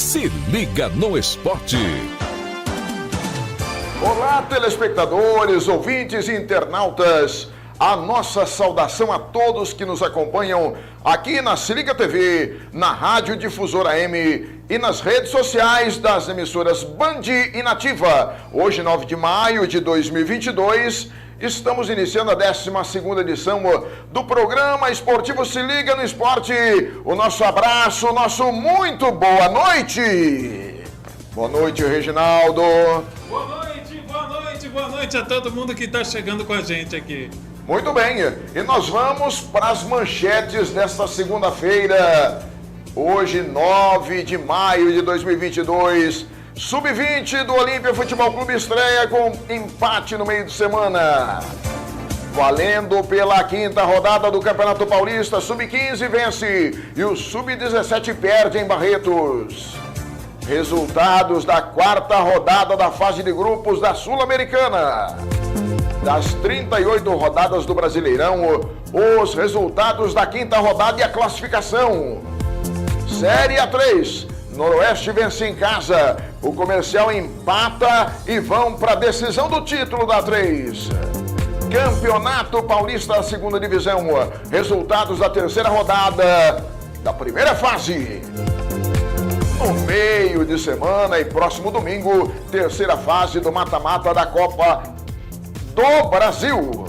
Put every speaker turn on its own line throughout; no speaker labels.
Se liga no esporte.
Olá, telespectadores, ouvintes e internautas. A nossa saudação a todos que nos acompanham aqui na Se Liga TV, na Rádio Difusora M e nas redes sociais das emissoras Band e Nativa. Hoje, 9 de maio de 2022, estamos iniciando a 12ª edição do programa esportivo Se Liga no Esporte. O nosso abraço, o nosso muito boa noite. Boa noite, Reginaldo.
Boa noite a todo mundo que está chegando com a gente aqui.
Muito bem, e nós vamos para as manchetes desta segunda-feira, hoje 9 de maio de 2022. Sub-20 do Olímpia Futebol Clube estreia com empate no meio de semana. Valendo pela 5ª rodada do Campeonato Paulista, Sub-15 vence e o Sub-17 perde em Barretos. Resultados da 4ª rodada da fase de grupos da Sul-Americana. Das 38 rodadas do Brasileirão, os resultados da 5ª rodada e a classificação. Série A3, Noroeste vence em casa, o Comercial empata e vão para a decisão do título da A3. Campeonato Paulista da 2ª Divisão, resultados da 3ª rodada da primeira fase. No meio de semana e próximo domingo, 3ª fase do mata-mata da Copa do Brasil.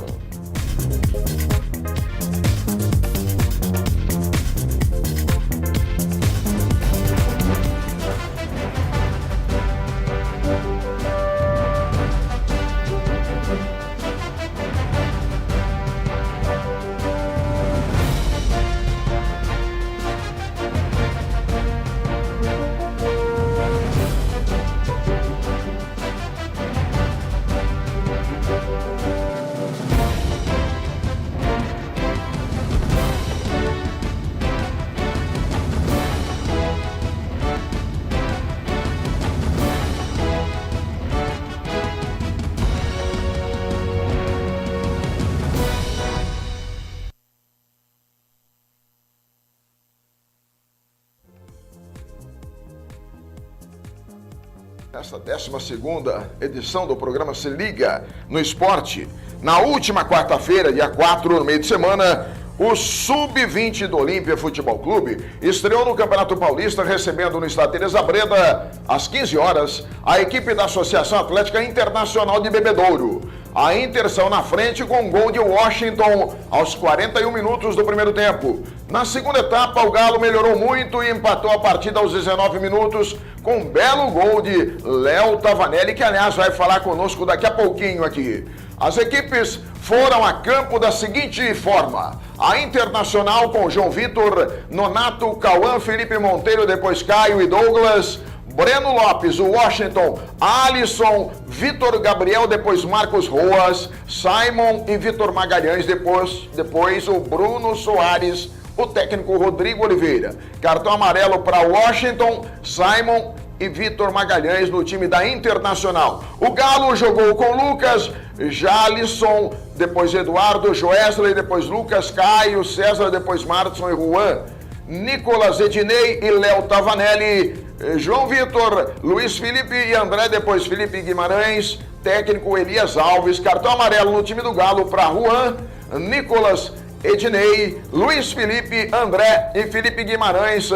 Nesta 12ª edição do programa Se Liga no Esporte, na última quarta-feira, dia 4, no meio de semana, o Sub-20 do Olímpia Futebol Clube estreou no Campeonato Paulista, recebendo no estádio Teresa Breda, às 15 horas, a equipe da Associação Atlética Internacional de Bebedouro. A Inter saiu na frente com um gol de Washington aos 41 minutos do primeiro tempo. Na segunda etapa, o Galo melhorou muito e empatou a partida aos 19 minutos com um belo gol de Léo Tavanelli, que aliás vai falar conosco daqui a pouquinho aqui. As equipes foram a campo da seguinte forma: a Internacional com João Vitor, Nonato, Cauã, Felipe Monteiro, depois Caio e Douglas, Breno Lopes, o Washington, Alisson, Vitor Gabriel, depois Marcos Roas, Simon e Vitor Magalhães, depois o Bruno Soares, o técnico Rodrigo Oliveira. Cartão amarelo para Washington, Simon e Vitor Magalhães no time da Internacional. O Galo jogou com Lucas, Jalisson, depois Eduardo, Joesley, depois Lucas, Caio, César, depois Martson e Juan, Nicolas, Ednei e Léo Tavanelli, João Vitor, Luiz Felipe e André, depois Felipe Guimarães, técnico Elias Alves. Cartão amarelo no time do Galo para Juan, Nicolas, Ednei, Luiz Felipe, André e Felipe Guimarães.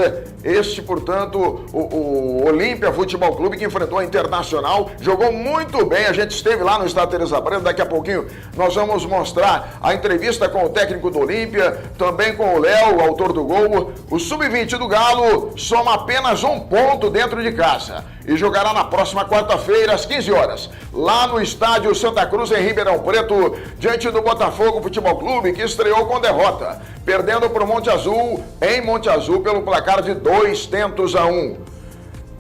Este, portanto, o Olímpia Futebol Clube, que enfrentou a Internacional, jogou muito bem. A gente esteve lá no estádio Teresa Breda. Daqui a pouquinho nós vamos mostrar a entrevista com o técnico do Olímpia, também com o Léo, o autor do gol. O Sub-20 do Galo soma apenas um ponto dentro de casa e jogará na próxima quarta-feira, às 15 horas, lá no estádio Santa Cruz, em Ribeirão Preto, diante do Botafogo Futebol Clube, que estreou com derrota, perdendo para o Monte Azul, em Monte Azul, pelo placar de 2-1.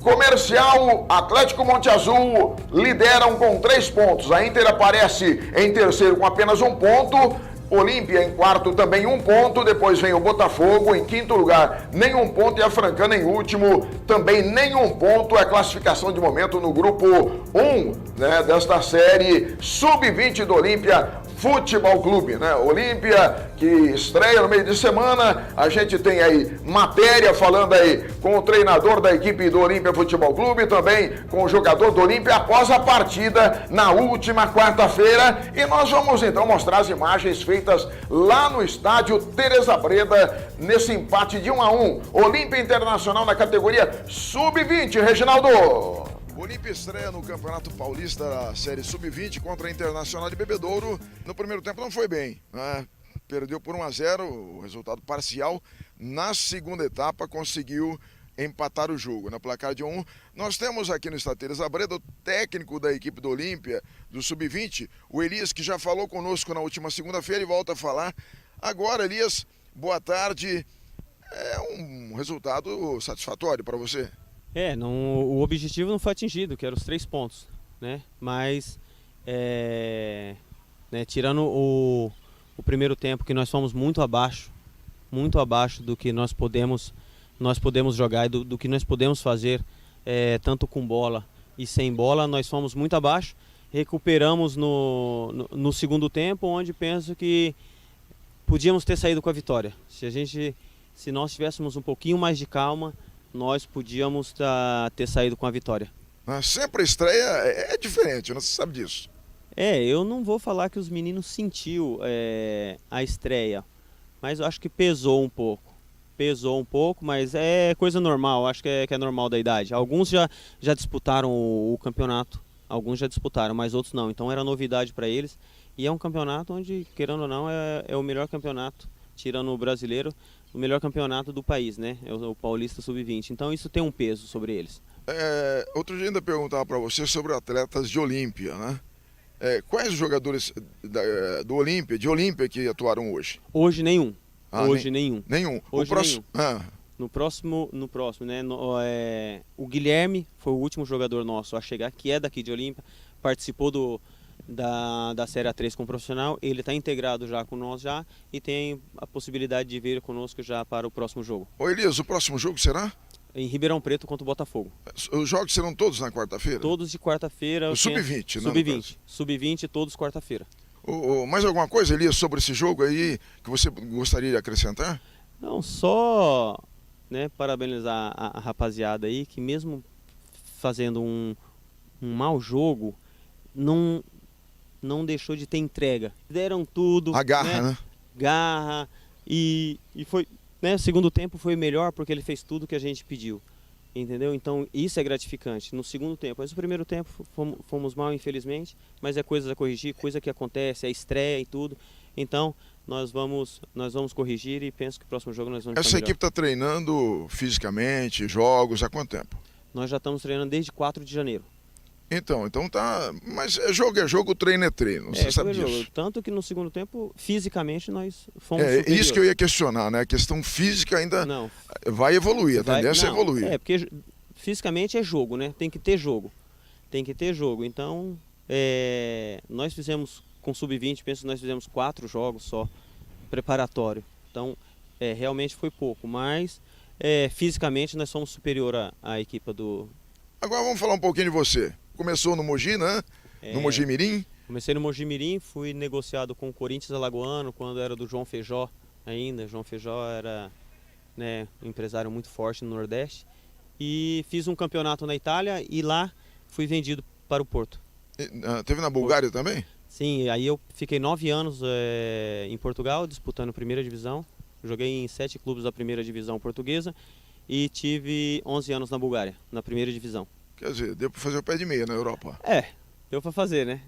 Comercial, Atlético Monte Azul lideram com 3 pontos. A Inter aparece em terceiro com apenas 1 ponto. Olímpia em quarto também 1 ponto, depois vem o Botafogo em quinto lugar, nenhum ponto, e a Francana em último, também nenhum ponto. É a classificação de momento no grupo 1, né, desta série Sub-20 do Olímpia Futebol Clube, né? Olímpia, que estreia no meio de semana. A gente tem aí matéria falando aí com o treinador da equipe do Olímpia Futebol Clube, também com o jogador do Olímpia após a partida na última quarta-feira. E nós vamos então mostrar as imagens feitas lá no estádio Teresa Breda, nesse empate de 1-1. Olímpia Internacional na categoria Sub-20, Reginaldo.
O Olímpia estreia no Campeonato Paulista da Série Sub-20 contra a Internacional de Bebedouro. No primeiro tempo não foi bem, né? Perdeu por 1-0, o resultado parcial. Na segunda etapa conseguiu empatar o jogo, na placar de 1. Nós temos aqui no estádio Teresa Breda o técnico da equipe do Olímpia, do Sub-20, o Elias, que já falou conosco na última segunda-feira e volta a falar. Agora, Elias, boa tarde. É um resultado satisfatório para você?
O objetivo não foi atingido, que eram os 3 pontos, né? Mas, tirando o primeiro tempo, que nós fomos muito abaixo do que nós podemos jogar e do que nós podemos fazer, tanto com bola e sem bola, nós fomos muito abaixo. Recuperamos no segundo tempo, onde penso que podíamos ter saído com a vitória. Se nós tivéssemos um pouquinho mais de calma, nós podíamos ter saído com a vitória.
Sempre a estreia é diferente, você sabe disso.
Eu não vou falar que os meninos sentiu a estreia, mas eu acho que pesou um pouco, mas é coisa normal, acho que é normal da idade. Alguns já disputaram o campeonato, alguns já disputaram, mas outros não, então era novidade para eles. E é um campeonato onde, querendo ou não, é o melhor campeonato, tirando o brasileiro, o melhor campeonato do país, né? É o Paulista Sub-20. Então isso tem um peso sobre eles.
Outro dia ainda perguntava para você sobre atletas de Olímpia, né? Quais os jogadores do Olímpia, de Olímpia, que atuaram hoje?
Hoje nenhum. Nenhum.
Nenhum.
Hoje nenhum. No próximo, né? O Guilherme foi o último jogador nosso a chegar, que é daqui de Olímpia, participou da Série A3 com o profissional. Ele está integrado já com nós e tem a possibilidade de vir conosco já para o próximo jogo.
Ô Elias, o próximo jogo será?
Em Ribeirão Preto contra o Botafogo.
Os jogos serão todos na quarta-feira?
Todos de quarta-feira.
O Sub-20, né?
Sub-20. Sub-20 todos quarta-feira.
Mais alguma coisa, Elias, sobre esse jogo aí que você gostaria de acrescentar?
Não, só parabenizar a rapaziada aí, que mesmo fazendo um mau jogo, não deixou de ter entrega. Deram tudo.
A garra, né?
Garra. E foi, o segundo tempo foi melhor porque ele fez tudo que a gente pediu. Entendeu? Então isso é gratificante no segundo tempo. Mas no primeiro tempo fomos mal, infelizmente, mas é coisa a corrigir, coisa que acontece, é estreia e tudo. Então nós vamos corrigir e penso que o próximo jogo nós vamos
Essa equipe está treinando fisicamente, jogos, há quanto tempo?
Nós já estamos treinando desde 4 de janeiro.
Então tá. Mas é jogo, treino é treino. Você sabe disso.
Jogo. Tanto que no segundo tempo, fisicamente, nós fomos superiores.
Isso que eu ia questionar, né? A questão física ainda vai evoluir, a tendência é evoluir.
Porque fisicamente é jogo, né? Tem que ter jogo. Então, nós fizemos com Sub-20, penso que nós fizemos 4 jogos só, preparatório. Então, realmente foi pouco, mas fisicamente nós somos superior à equipe do...
Agora vamos falar um pouquinho de você. Começou no Mogi, né? No Mogi Mirim.
Comecei no Mogi Mirim, fui negociado com o Corinthians Alagoano, quando era do João Feijó ainda. João Feijó era um empresário muito forte no Nordeste. E fiz um campeonato na Itália e lá fui vendido para o Porto.
Teve na Bulgária também?
Sim, aí eu fiquei 9 anos em Portugal, disputando a primeira divisão. Joguei em 7 clubes da primeira divisão portuguesa e tive 11 anos na Bulgária, na primeira divisão.
Quer dizer, deu para fazer o pé de meia na Europa.
Deu para fazer, né?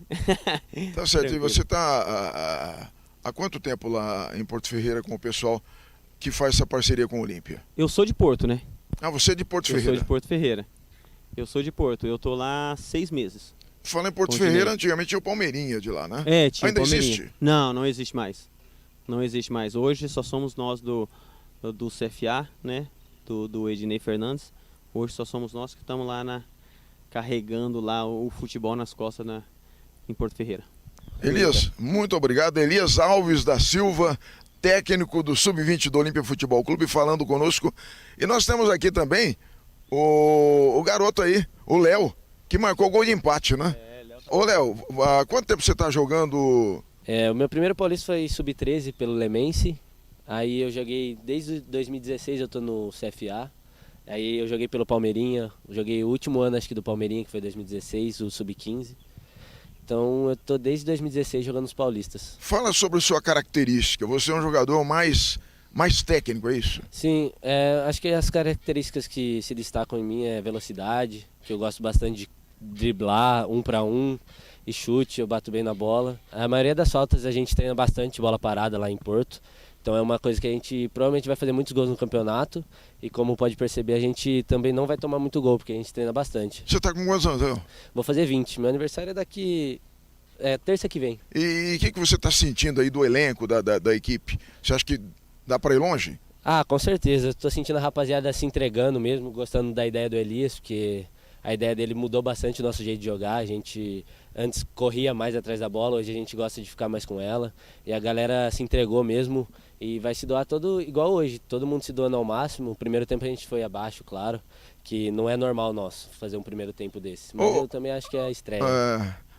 Tá certo. E você tá há quanto tempo lá em Porto Ferreira com o pessoal que faz essa parceria com o Olímpia?
Eu sou de Porto, né?
Você é de Porto Ferreira?
Eu sou de Porto Ferreira. Eu sou de Porto. Eu tô lá há 6 meses.
Falando em Porto Ferreira, antigamente tinha o Palmeirinha de lá, né?
Tinha
Ainda
o Palmeirinha.
existe?
Não existe mais. Não existe mais. Hoje só somos nós do CFA, né? Do Ednei Fernandes. Hoje só somos nós que estamos lá carregando lá o futebol nas costas em Porto Ferreira.
Elias, muito obrigado. Elias Alves da Silva, técnico do Sub-20 do Olímpia Futebol Clube, falando conosco. E nós temos aqui também o garoto aí, o Léo, que marcou o gol de empate, né? Ô Léo, há quanto tempo você está jogando
O meu primeiro paulista foi sub-13 pelo Lemense. Aí eu joguei desde 2016, eu tô no CFA. Aí eu joguei pelo Palmeirinha, joguei o último ano acho que do Palmeirinha, que foi 2016, o sub-15. Então eu tô desde 2016 jogando os paulistas.
Fala sobre sua característica. Você é um jogador mais técnico, é isso?
Sim, acho que as características que se destacam em mim é velocidade, que eu gosto bastante de driblar 1 para 1 e chute, eu bato bem na bola. A maioria das faltas a gente treina bastante bola parada lá em Porto. Então é uma coisa que a gente provavelmente vai fazer muitos gols no campeonato e como pode perceber a gente também não vai tomar muito gol porque a gente treina bastante.
Você tá com quantos anos, Léo?
Vou fazer 20, meu aniversário é daqui, terça que vem.
E o que você tá sentindo aí do elenco, da equipe? Você acha que dá para ir longe?
Ah, com certeza, estou sentindo a rapaziada se entregando mesmo, gostando da ideia do Elias, porque a ideia dele mudou bastante o nosso jeito de jogar, a gente antes corria mais atrás da bola, hoje a gente gosta de ficar mais com ela e a galera se entregou mesmo. E vai se doar igual hoje, todo mundo se doando ao máximo. O primeiro tempo a gente foi abaixo, claro, que não é normal nosso fazer um primeiro tempo desse. Mas eu também acho que é a estreia.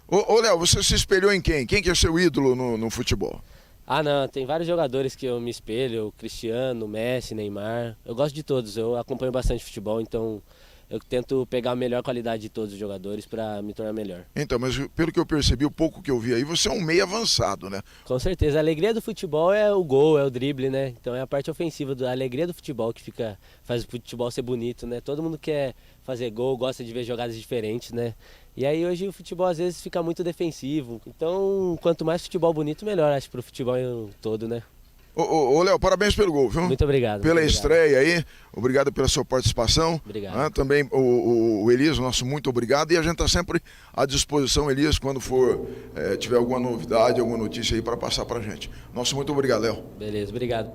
Ô Léo, você se espelhou em quem? Quem que é seu ídolo no futebol?
Ah não, tem vários jogadores que eu me espelho, Cristiano, Messi, Neymar. Eu gosto de todos, eu acompanho bastante futebol, então eu tento pegar a melhor qualidade de todos os jogadores para me tornar melhor. Então,
mas pelo que eu percebi, o pouco que eu vi aí, você é um meio avançado, né?
Com certeza, a alegria do futebol é o gol, é o drible, né? Então é a parte ofensiva, a alegria do futebol que faz o futebol ser bonito, né? Todo mundo quer fazer gol, gosta de ver jogadas diferentes, né? E aí hoje o futebol às vezes fica muito defensivo. Então, quanto mais futebol bonito, melhor, acho, pro futebol todo, né?
Ô Léo, parabéns pelo gol, viu?
Muito obrigado.
Pela estreia aí, obrigado pela sua participação.
Obrigado.
Também o Elias, nosso muito obrigado. E a gente está sempre à disposição, Elias, quando tiver alguma novidade, alguma notícia aí para passar para a gente. Nosso muito obrigado, Léo.
Beleza, obrigado.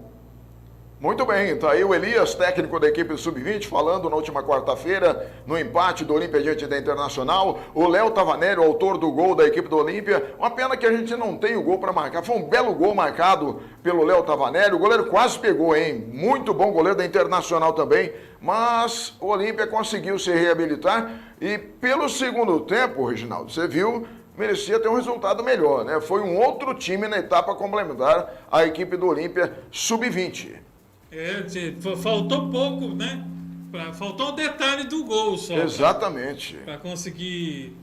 Muito bem, tá aí o Elias, técnico da equipe Sub-20, falando na última quarta-feira, no empate do Olímpia diante da Internacional. O Léo Tavanelli, o autor do gol da equipe do Olímpia. Uma pena que a gente não tem o gol para marcar. Foi um belo gol marcado pelo Léo Tavanelli. O goleiro quase pegou, hein? Muito bom goleiro da Internacional também. Mas o Olímpia conseguiu se reabilitar. E pelo segundo tempo, Reginaldo, você viu, merecia ter um resultado melhor, né? Foi um outro time na etapa complementar a equipe do Olímpia Sub-20.
Faltou pouco, né? Faltou o detalhe do gol só.
Exatamente.
Para conseguir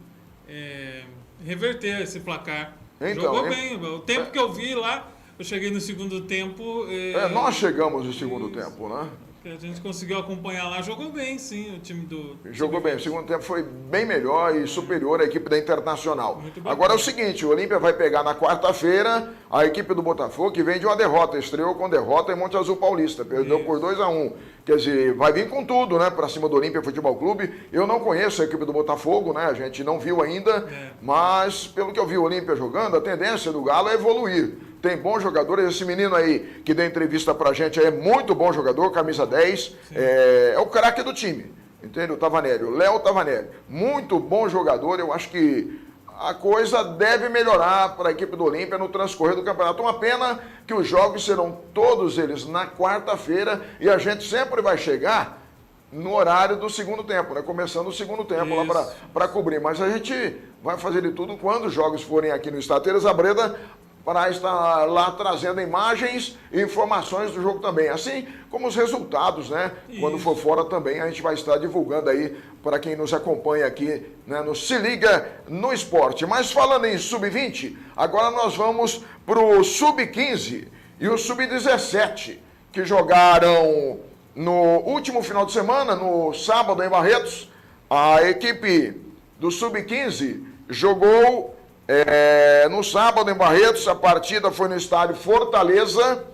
reverter esse placar.
Então,
jogou bem. O tempo que eu vi lá, eu cheguei no segundo tempo.
Nós chegamos no segundo tempo, né?
Que a gente conseguiu acompanhar lá, jogou bem, sim, o time do...
Jogou bem, o segundo tempo foi bem melhor e superior à equipe da Internacional. Agora é o seguinte, o Olímpia vai pegar na quarta-feira a equipe do Botafogo, que vem de uma derrota, estreou com derrota em Monte Azul Paulista, perdeu por 2-1. Quer dizer, vai vir com tudo, né, pra cima do Olímpia Futebol Clube. Eu não conheço a equipe do Botafogo, né, a gente não viu ainda, mas pelo que eu vi o Olímpia jogando, a tendência do Galo é evoluir. Tem bons jogadores, esse menino aí que deu entrevista pra gente é muito bom jogador, camisa 10, é o craque do time, entende? O Tavanelli, o Léo Tavanelli, muito bom jogador, eu acho que a coisa deve melhorar para a equipe do Olímpia no transcorrer do campeonato. Uma pena que os jogos serão todos eles na quarta-feira e a gente sempre vai chegar no horário do segundo tempo, né? Começando o segundo tempo lá para cobrir, mas a gente vai fazer de tudo quando os jogos forem aqui no Estádio Teresa Breda, para estar lá trazendo imagens e informações do jogo também, assim como os resultados, né? Isso. Quando for fora também a gente vai estar divulgando aí para quem nos acompanha aqui, né, no Se Liga no Esporte. Mas falando em Sub-20, agora nós vamos para o Sub-15 e o Sub-17, que jogaram no último final de semana, no sábado em Barretos. A equipe do Sub-15 jogou... no sábado em Barretos, a partida foi no estádio Fortaleza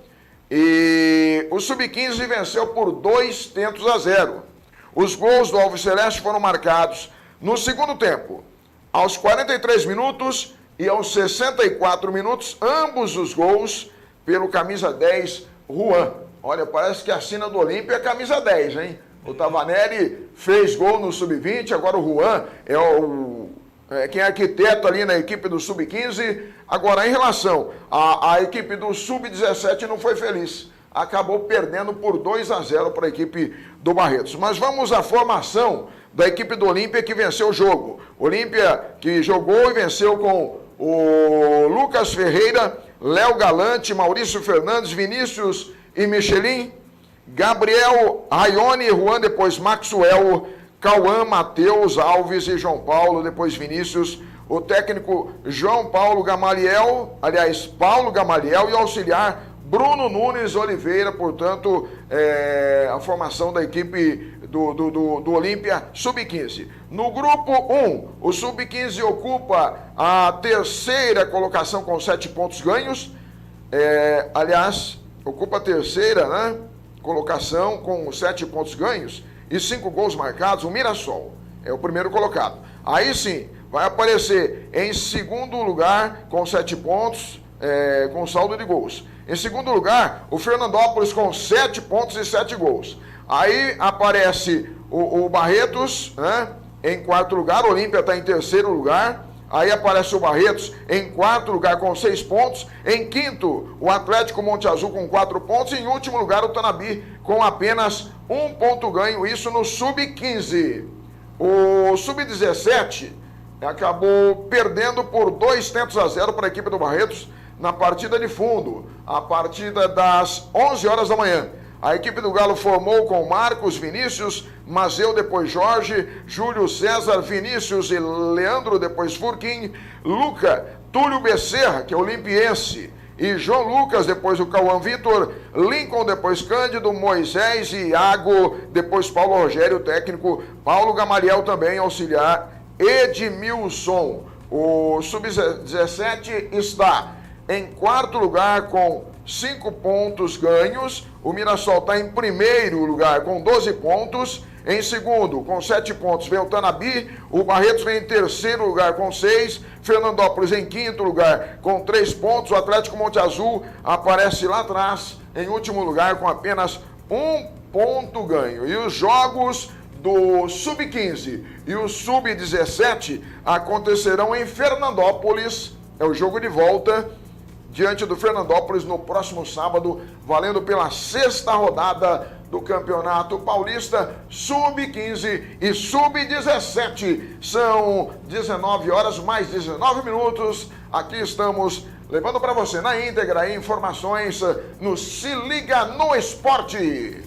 e o Sub-15 venceu por 2-0. Os gols do Alves Celeste foram marcados no segundo tempo, aos 43 minutos e aos 64 minutos, ambos os gols pelo camisa 10, Juan. Olha, parece que a sina do Olímpia é camisa 10, hein? O Tavanelli fez gol no Sub-20, agora o Juan quem é arquiteto ali na equipe do Sub-15. Agora, em relação à equipe do Sub-17, não foi feliz. Acabou perdendo por 2-0 para a equipe do Barretos. Mas vamos à formação da equipe do Olímpia que venceu o jogo. Olímpia que jogou e venceu com o Lucas Ferreira, Léo Galante, Maurício Fernandes, Vinícius e Michelin, Gabriel Raione, Juan, depois Maxwell, Cauã, Matheus, Alves e João Paulo, depois Vinícius, o técnico Paulo Gamaliel e o auxiliar Bruno Nunes Oliveira, portanto, a formação da equipe do Olímpia Sub-15. No grupo 1, o Sub-15 ocupa a terceira colocação com 7 pontos ganhos. Ocupa a terceira, né, colocação com 7 pontos ganhos e 5 gols marcados. O Mirassol é o primeiro colocado. Aí sim, vai aparecer em segundo lugar com 7 pontos, com saldo de gols. Em segundo lugar, o Fernandópolis com 7 pontos e 7 gols. Aí aparece o Barretos, né, em quarto lugar. O Olímpia está em terceiro lugar. Aí aparece o Barretos em quarto lugar com 6 pontos. Em quinto, o Atlético Monte Azul com 4 pontos. E em último lugar, o Tanabi com apenas 1 ponto ganho. Isso no Sub-15. O Sub-17 acabou perdendo por 2-0 para a equipe do Barretos na partida de fundo, a partida das 11 horas da manhã. A equipe do Galo formou com Marcos, Vinícius, Mazeu, depois Jorge, Júlio César, Vinícius e Leandro, depois Furquim, Luca, Túlio Becerra, que é olimpiense, e João Lucas, depois o Cauã Vitor, Lincoln, depois Cândido, Moisés e Iago, depois Paulo Rogério, técnico, Paulo Gamaliel também, auxiliar, Edmilson. O Sub-17 está em quarto lugar com 5 pontos ganhos. O Mirassol está em primeiro lugar com 12 pontos. Em segundo, com 7 pontos, vem o Tanabi. O Barretos vem em terceiro lugar com 6. Fernandópolis em quinto lugar com 3 pontos. O Atlético Monte Azul aparece lá atrás, em último lugar, com apenas 1 ponto ganho. E os jogos do Sub-15 e o Sub-17 acontecerão em Fernandópolis. É o jogo de volta diante do Fernandópolis no próximo sábado, valendo pela 6ª rodada do Campeonato Paulista Sub-15 e Sub-17. São 19 horas mais 19 minutos. Aqui estamos levando para você na íntegra informações no Se Liga no Esporte.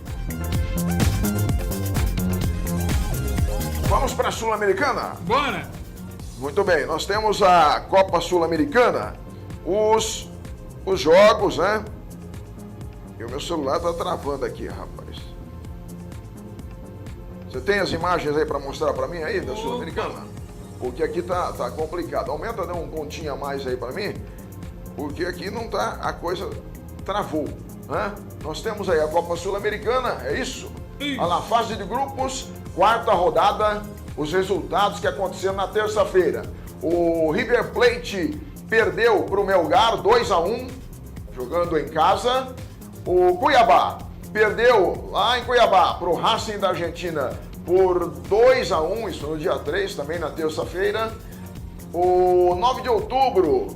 Vamos para a Sul-Americana?
Bora!
Muito bem, nós temos a Copa Sul-Americana, os jogos, né? E o meu celular tá travando aqui, rapaz. Você tem as imagens aí para mostrar para mim aí da Sul-Americana? Porque aqui tá complicado. Aumenta, dá um pontinho a mais aí para mim, porque aqui não tá, a coisa travou, né? Nós temos aí a Copa Sul-Americana, é isso? Olha lá, fase de grupos, 4ª rodada, os resultados que aconteceram na terça-feira. O River Plate perdeu para o Melgar 2-1, jogando em casa. O Cuiabá perdeu lá em Cuiabá para o Racing da Argentina por 2-1, isso no dia 3, também na terça-feira. O 9 de outubro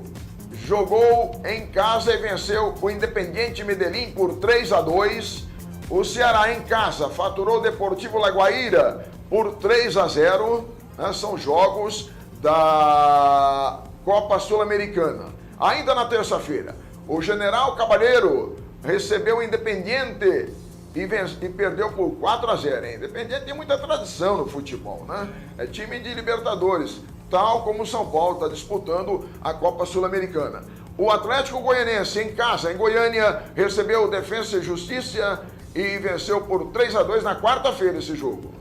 jogou em casa e venceu o Independiente Medellín por 3-2. O Ceará em casa faturou o Deportivo La Guaira por 3-0. Né? São jogos da Copa Sul-Americana. Ainda na terça-feira, o General Caballero recebeu o Independiente e perdeu por 4-0. Independiente tem muita tradição no futebol, né? É time de Libertadores, tal como o São Paulo está disputando a Copa Sul-Americana. O Atlético Goianiense em casa, em Goiânia, recebeu o Defensa e Justiça e venceu por 3-2 na quarta-feira esse jogo.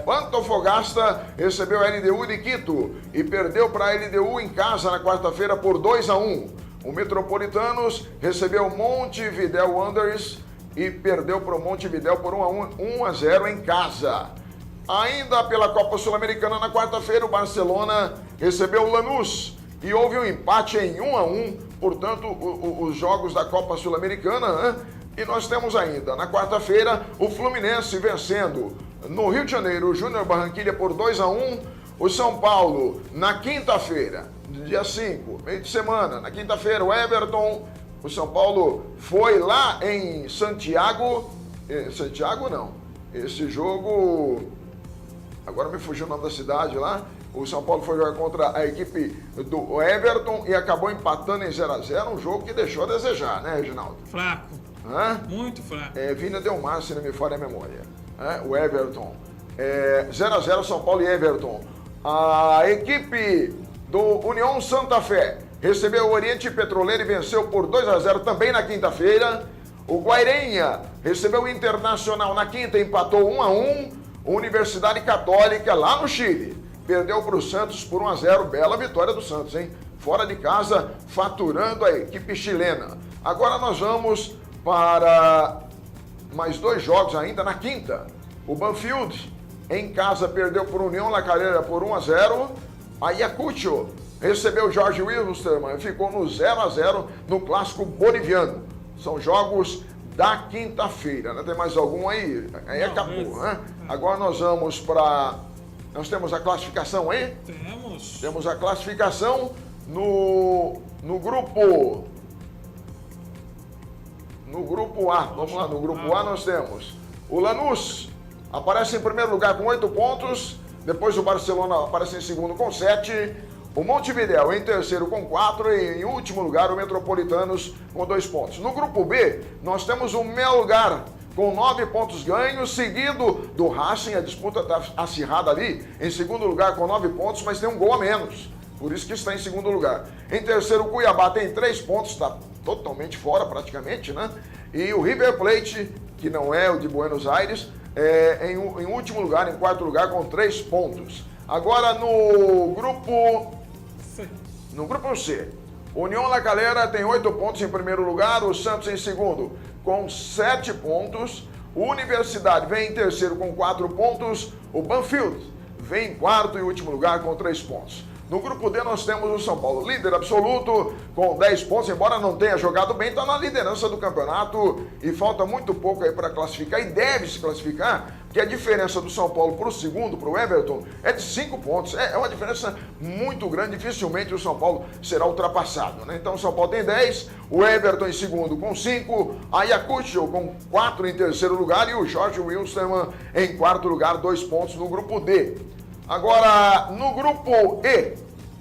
Antofagasta recebeu a LDU de Quito e perdeu para a LDU em casa na quarta-feira por 2-1. O Metropolitanos recebeu Montevidéu Wanderers e perdeu para o Montevidéu por 1-0 em casa. Ainda pela Copa Sul-Americana na quarta-feira, o Barcelona recebeu o Lanús e houve um empate em 1-1, portanto, os jogos da Copa Sul-Americana, né? E nós temos ainda, na quarta-feira, o Fluminense vencendo no Rio de Janeiro, o Júnior Barranquilla por 2-1. O São Paulo, na quinta-feira, dia 5, meio de semana, na quinta-feira, o Everton. O São Paulo foi lá em Santiago. Santiago não. Esse jogo, agora me fugiu o nome da cidade lá. O São Paulo foi jogar contra a equipe do Everton e acabou empatando em 0-0, um jogo que deixou a desejar, né, Reginaldo?
Fraco.
Hã?
Muito fraco.
Vina Delmar, se não me falha a memória. O Everton. 0-0 São Paulo e Everton. A equipe do União Santa Fé recebeu o Oriente Petroleiro e venceu por 2-0 também na quinta-feira. O Guairenha recebeu o Internacional na quinta, empatou 1-1. Universidade Católica lá no Chile perdeu para o Santos por 1-0. Bela vitória do Santos, hein? Fora de casa, faturando a equipe chilena. Agora nós vamos para mais 2 jogos ainda na quinta. O Banfield em casa perdeu por União La Calera por 1-0. A Ayacucho recebeu o Jorge Wilstermann e ficou no 0-0 no clássico boliviano. São jogos da quinta-feira, né? Tem mais algum aí? Aí
Não,
acabou, né? Agora nós vamos para... Nós temos a classificação, hein?
Temos.
Temos a classificação no grupo... No grupo A. Vamos lá, no grupo A nós temos o Lanús, aparece em primeiro lugar com 8 pontos. Depois o Barcelona aparece em segundo com 7. O Montevidéu em terceiro com 4. E em último lugar o Metropolitanos com 2 pontos. No grupo B, nós temos o Melgar com 9 pontos ganhos, seguido do Racing. A disputa está acirrada ali. Em segundo lugar com 9 pontos, mas tem um gol a menos. Por isso que está em segundo lugar. Em terceiro, o Cuiabá tem 3 pontos, está totalmente fora praticamente, né? E o River Plate, que não é o de Buenos Aires, em último lugar, em quarto lugar, com 3 pontos. Agora no grupo C, União La Calera tem 8 pontos em primeiro lugar, o Santos em segundo com 7 pontos, o Universidade vem em terceiro com 4 pontos, o Banfield vem em quarto e último lugar com 3 pontos. No grupo D nós temos o São Paulo, líder absoluto, com 10 pontos, embora não tenha jogado bem, está na liderança do campeonato e falta muito pouco aí para classificar e deve se classificar, porque a diferença do São Paulo para o segundo, para o Everton, é de 5 pontos. É uma diferença muito grande, dificilmente o São Paulo será ultrapassado, né? Então o São Paulo tem 10, o Everton em segundo com 5, a Ayacucho com 4 em terceiro lugar e o Jorge Wilstermann em quarto lugar, 2 pontos no grupo D. Agora, no grupo E,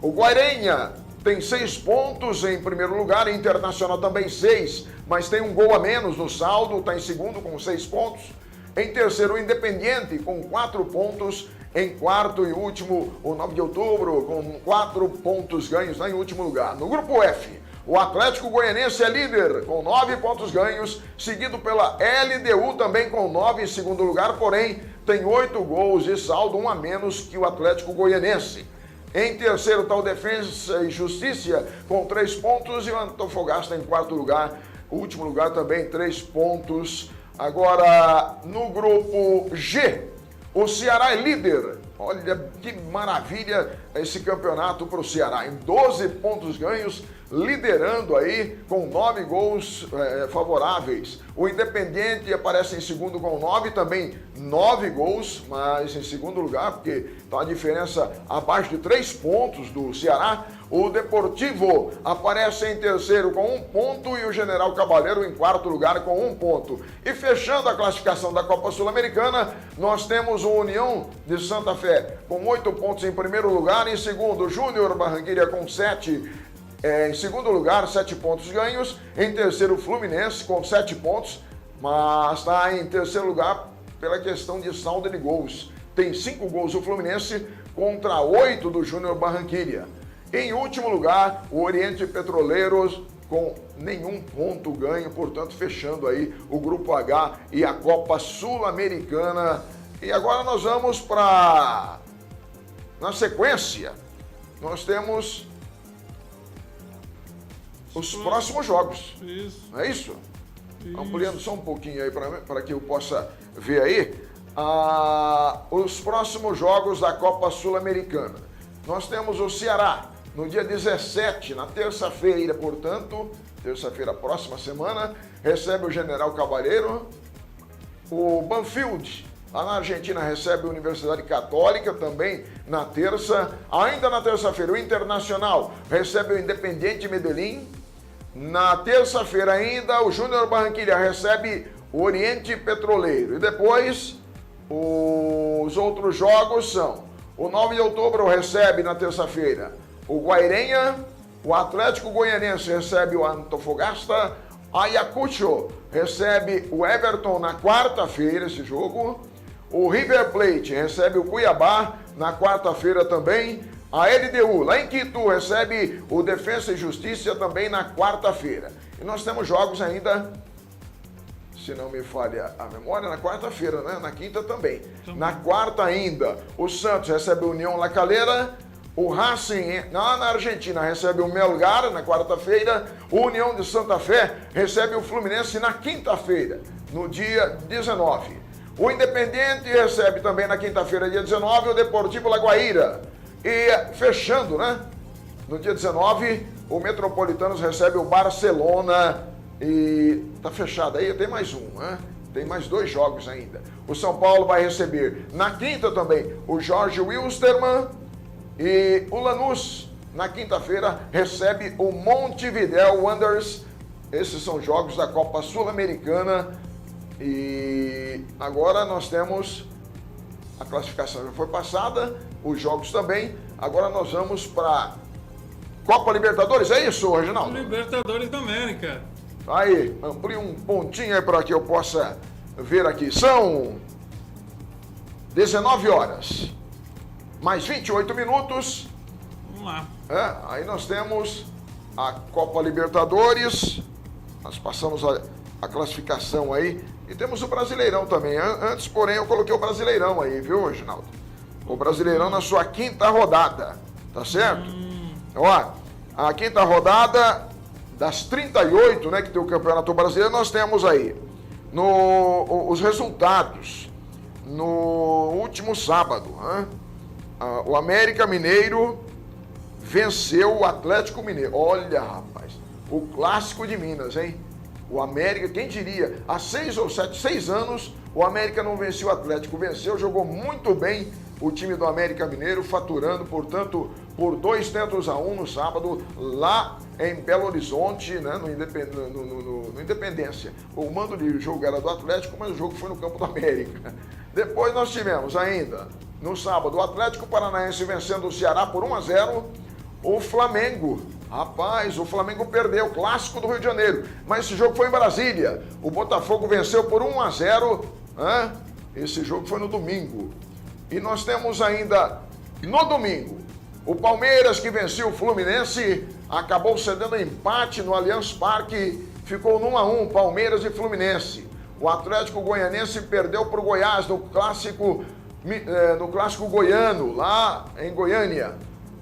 o Guairenha tem 6 pontos em primeiro lugar, Internacional também 6, mas tem um gol a menos no saldo, está em segundo com 6 pontos. Em terceiro, o Independiente com 4 pontos, em quarto e último, o 9 de outubro, com 4 pontos ganhos lá em último lugar. No grupo F, o Atlético Goianiense é líder, com 9 pontos ganhos, seguido pela LDU também com 9 em segundo lugar, porém tem 8 gols de saldo, um a menos que o Atlético Goianiense. Em terceiro está o Defensa e Justiça com 3 pontos e o Antofagasta em quarto lugar, último lugar também 3 pontos. Agora no grupo G, o Ceará é líder. Olha que maravilha esse campeonato para o Ceará, em 12 pontos ganhos, liderando aí com 9 gols favoráveis. O Independiente aparece em segundo com 9, também 9 gols, mas em segundo lugar, porque está a diferença abaixo de 3 pontos do Ceará. O Deportivo aparece em terceiro com 1 ponto e o General Cabaleiro em quarto lugar com 1 ponto. E fechando a classificação da Copa Sul-Americana, nós temos o União de Santa Fé com 8 pontos em primeiro lugar, em segundo o Júnior Barranquilla com 7. Em segundo lugar, 7 pontos ganhos. Em terceiro, o Fluminense com 7 pontos, mas está em terceiro lugar pela questão de saldo de gols. Tem 5 gols o Fluminense contra 8 do Júnior Barranquilla. Em último lugar, o Oriente Petroleiros com nenhum ponto ganho, portanto, fechando aí o Grupo H e a Copa Sul-Americana. E agora nós vamos para... Na sequência, nós temos os próximos jogos.
Isso.
Não é isso? Ampliando só um pouquinho aí para que eu possa ver aí. Os próximos jogos da Copa Sul-Americana. Nós temos o Ceará no dia 17, na terça-feira, portanto, terça-feira, próxima semana, recebe o General Cabaleiro. O Banfield, lá na Argentina, recebe a Universidade Católica, também na terça. Ainda na terça-feira, o Internacional recebe o Independiente Medellín. Na terça-feira ainda, o Júnior Barranquilla recebe o Oriente Petroleiro. E depois, os outros jogos são O 9 de outubro recebe na terça-feira o Guairenha. O Atlético Goianiense recebe o Antofagasta. Ayacucho recebe o Everton na quarta-feira, esse jogo. O River Plate recebe o Cuiabá na quarta-feira também. A LDU, lá em Quito, recebe o Defensa e Justiça também na quarta-feira. E nós temos jogos ainda, se não me falha a memória, na quarta-feira, né? Na quinta também. Na quarta ainda, o Santos recebe o União La Calera. O Racing, lá na Argentina, recebe o Melgar na quarta-feira. O União de Santa Fé recebe o Fluminense na quinta-feira, no dia 19. O Independiente recebe também na quinta-feira, dia 19, o Deportivo Lagoaíra. E fechando, né? No dia 19, o Metropolitanos recebe o Barcelona. E tá fechado aí, tem mais um, né? Tem mais 2 jogos ainda. O São Paulo vai receber na quinta também o Jorge Wilstermann. E o Lanús, na quinta-feira, recebe o Montevidéu Wanderers. Esses são jogos da Copa Sul-Americana. E agora nós temos a classificação já foi passada, os jogos também. Agora nós vamos para Copa Libertadores, é isso, Reginaldo?
Libertadores da América.
Aí, amplie um pontinho aí para que eu possa ver aqui. São 19 horas. Mais 28 minutos.
Vamos lá.
Aí nós temos a Copa Libertadores. Nós passamos a classificação aí. E temos o Brasileirão também. Antes, porém, eu coloquei o Brasileirão aí, viu, Reginaldo? O Brasileirão na sua quinta rodada. Tá certo? Ó, a quinta rodada das 38, né, que tem o Campeonato Brasileiro, nós temos aí os resultados no último sábado, né? O América Mineiro venceu o Atlético Mineiro. Olha, rapaz, o clássico de Minas, hein? O América, quem diria, há 6 anos, o América não venceu o Atlético. Venceu, jogou muito bem o time do América Mineiro, faturando, portanto, por 2-1 no sábado, lá em Belo Horizonte, né, no Independência. O mando de jogo era do Atlético, mas o jogo foi no campo do América. Depois nós tivemos ainda, no sábado, o Atlético Paranaense vencendo o Ceará por 1-0. O Flamengo, rapaz, o Flamengo perdeu o clássico do Rio de Janeiro, mas esse jogo foi em Brasília. O Botafogo venceu por 1-0, né? Esse jogo foi no domingo. E nós temos ainda, no domingo, o Palmeiras, que venceu o Fluminense, acabou cedendo empate no Allianz Parque, ficou no 1-1, Palmeiras e Fluminense. O Atlético Goianiense perdeu para o Goiás no clássico goiano, lá em Goiânia.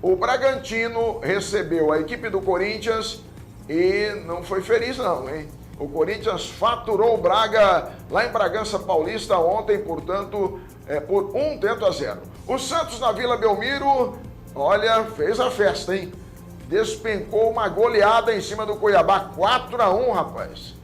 O Bragantino recebeu a equipe do Corinthians e não foi feliz não, hein? O Corinthians faturou o Braga lá em Bragança Paulista ontem, portanto, por 1-0. O Santos na Vila Belmiro, olha, fez a festa, hein? Despencou uma goleada em cima do Cuiabá, 4-1, rapaz.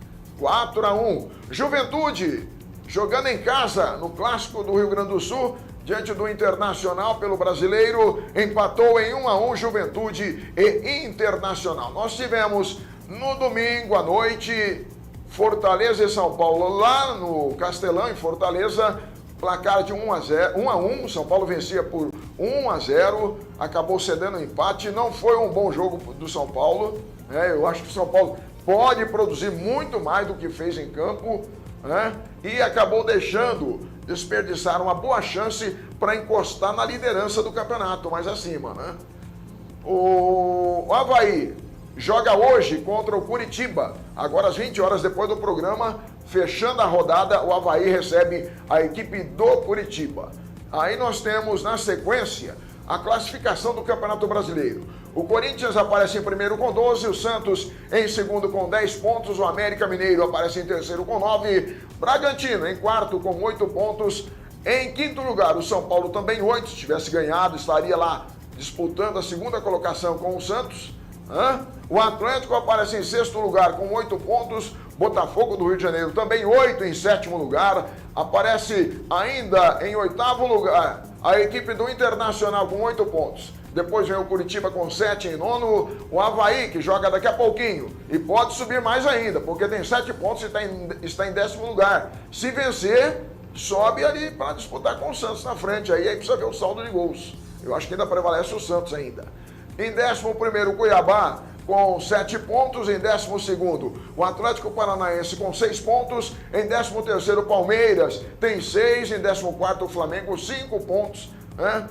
4-1. Juventude, jogando em casa no Clássico do Rio Grande do Sul, diante do Internacional pelo Brasileiro, empatou em 1-1 Juventude e Internacional. Nós tivemos no domingo à noite Fortaleza e São Paulo lá no Castelão, em Fortaleza, placar de 1-1, São Paulo vencia por 1-0, acabou cedendo um empate, não foi um bom jogo do São Paulo, né? Eu acho que o São Paulo pode produzir muito mais do que fez em campo, né? E acabou deixando desperdiçar uma boa chance para encostar na liderança do campeonato, mais acima, né? O Avaí joga hoje contra o Curitiba, agora às 20 horas depois do programa, fechando a rodada, o Avaí recebe a equipe do Curitiba. Aí nós temos na sequência a classificação do Campeonato Brasileiro. O Corinthians aparece em primeiro com 12, o Santos em segundo com 10 pontos, o América Mineiro aparece em terceiro com 9, Bragantino em quarto com 8 pontos, em quinto lugar o São Paulo também 8, se tivesse ganhado estaria lá disputando a segunda colocação com o Santos. O Atlético aparece em sexto lugar com 8 pontos, Botafogo do Rio de Janeiro também 8 em sétimo lugar, aparece ainda em oitavo lugar a equipe do Internacional com 8 pontos. Depois vem o Curitiba com 7 em nono, o Avaí, que joga daqui a pouquinho e pode subir mais ainda, porque tem 7 pontos e está em décimo lugar. Se vencer, sobe ali para disputar com o Santos na frente. Aí precisa ver o saldo de gols. Eu acho que ainda prevalece o Santos ainda. Em 11º, Cuiabá, com 7 pontos. Em 12º, o Atlético Paranaense com 6 pontos. Em 13º, Palmeiras tem 6. Em 14º, o Flamengo 5 pontos, né?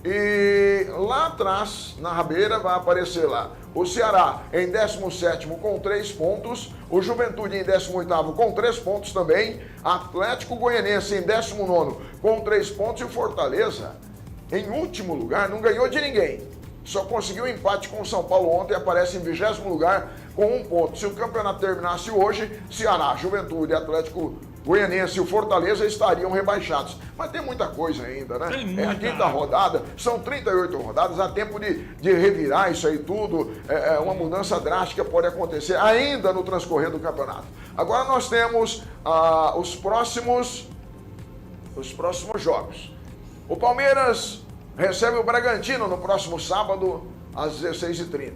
E lá atrás, na rabeira, vai aparecer lá o Ceará em 17º com 3 pontos, o Juventude em 18º com 3 pontos também, Atlético Goianiense em 19º com 3 pontos e o Fortaleza em último lugar, não ganhou de ninguém. Só conseguiu empate com o São Paulo ontem e aparece em 20º lugar com 1 ponto. Se o campeonato terminasse hoje, Ceará, Juventude, Atlético Goianiense e o Fortaleza estariam rebaixados. Mas tem muita coisa ainda, né? É a 5ª rodada, são 38 rodadas, há tempo de revirar isso aí tudo. Uma mudança drástica pode acontecer ainda no transcorrer do campeonato. Agora nós temos os próximos jogos. O Palmeiras recebe o Bragantino no próximo sábado, às 16h30.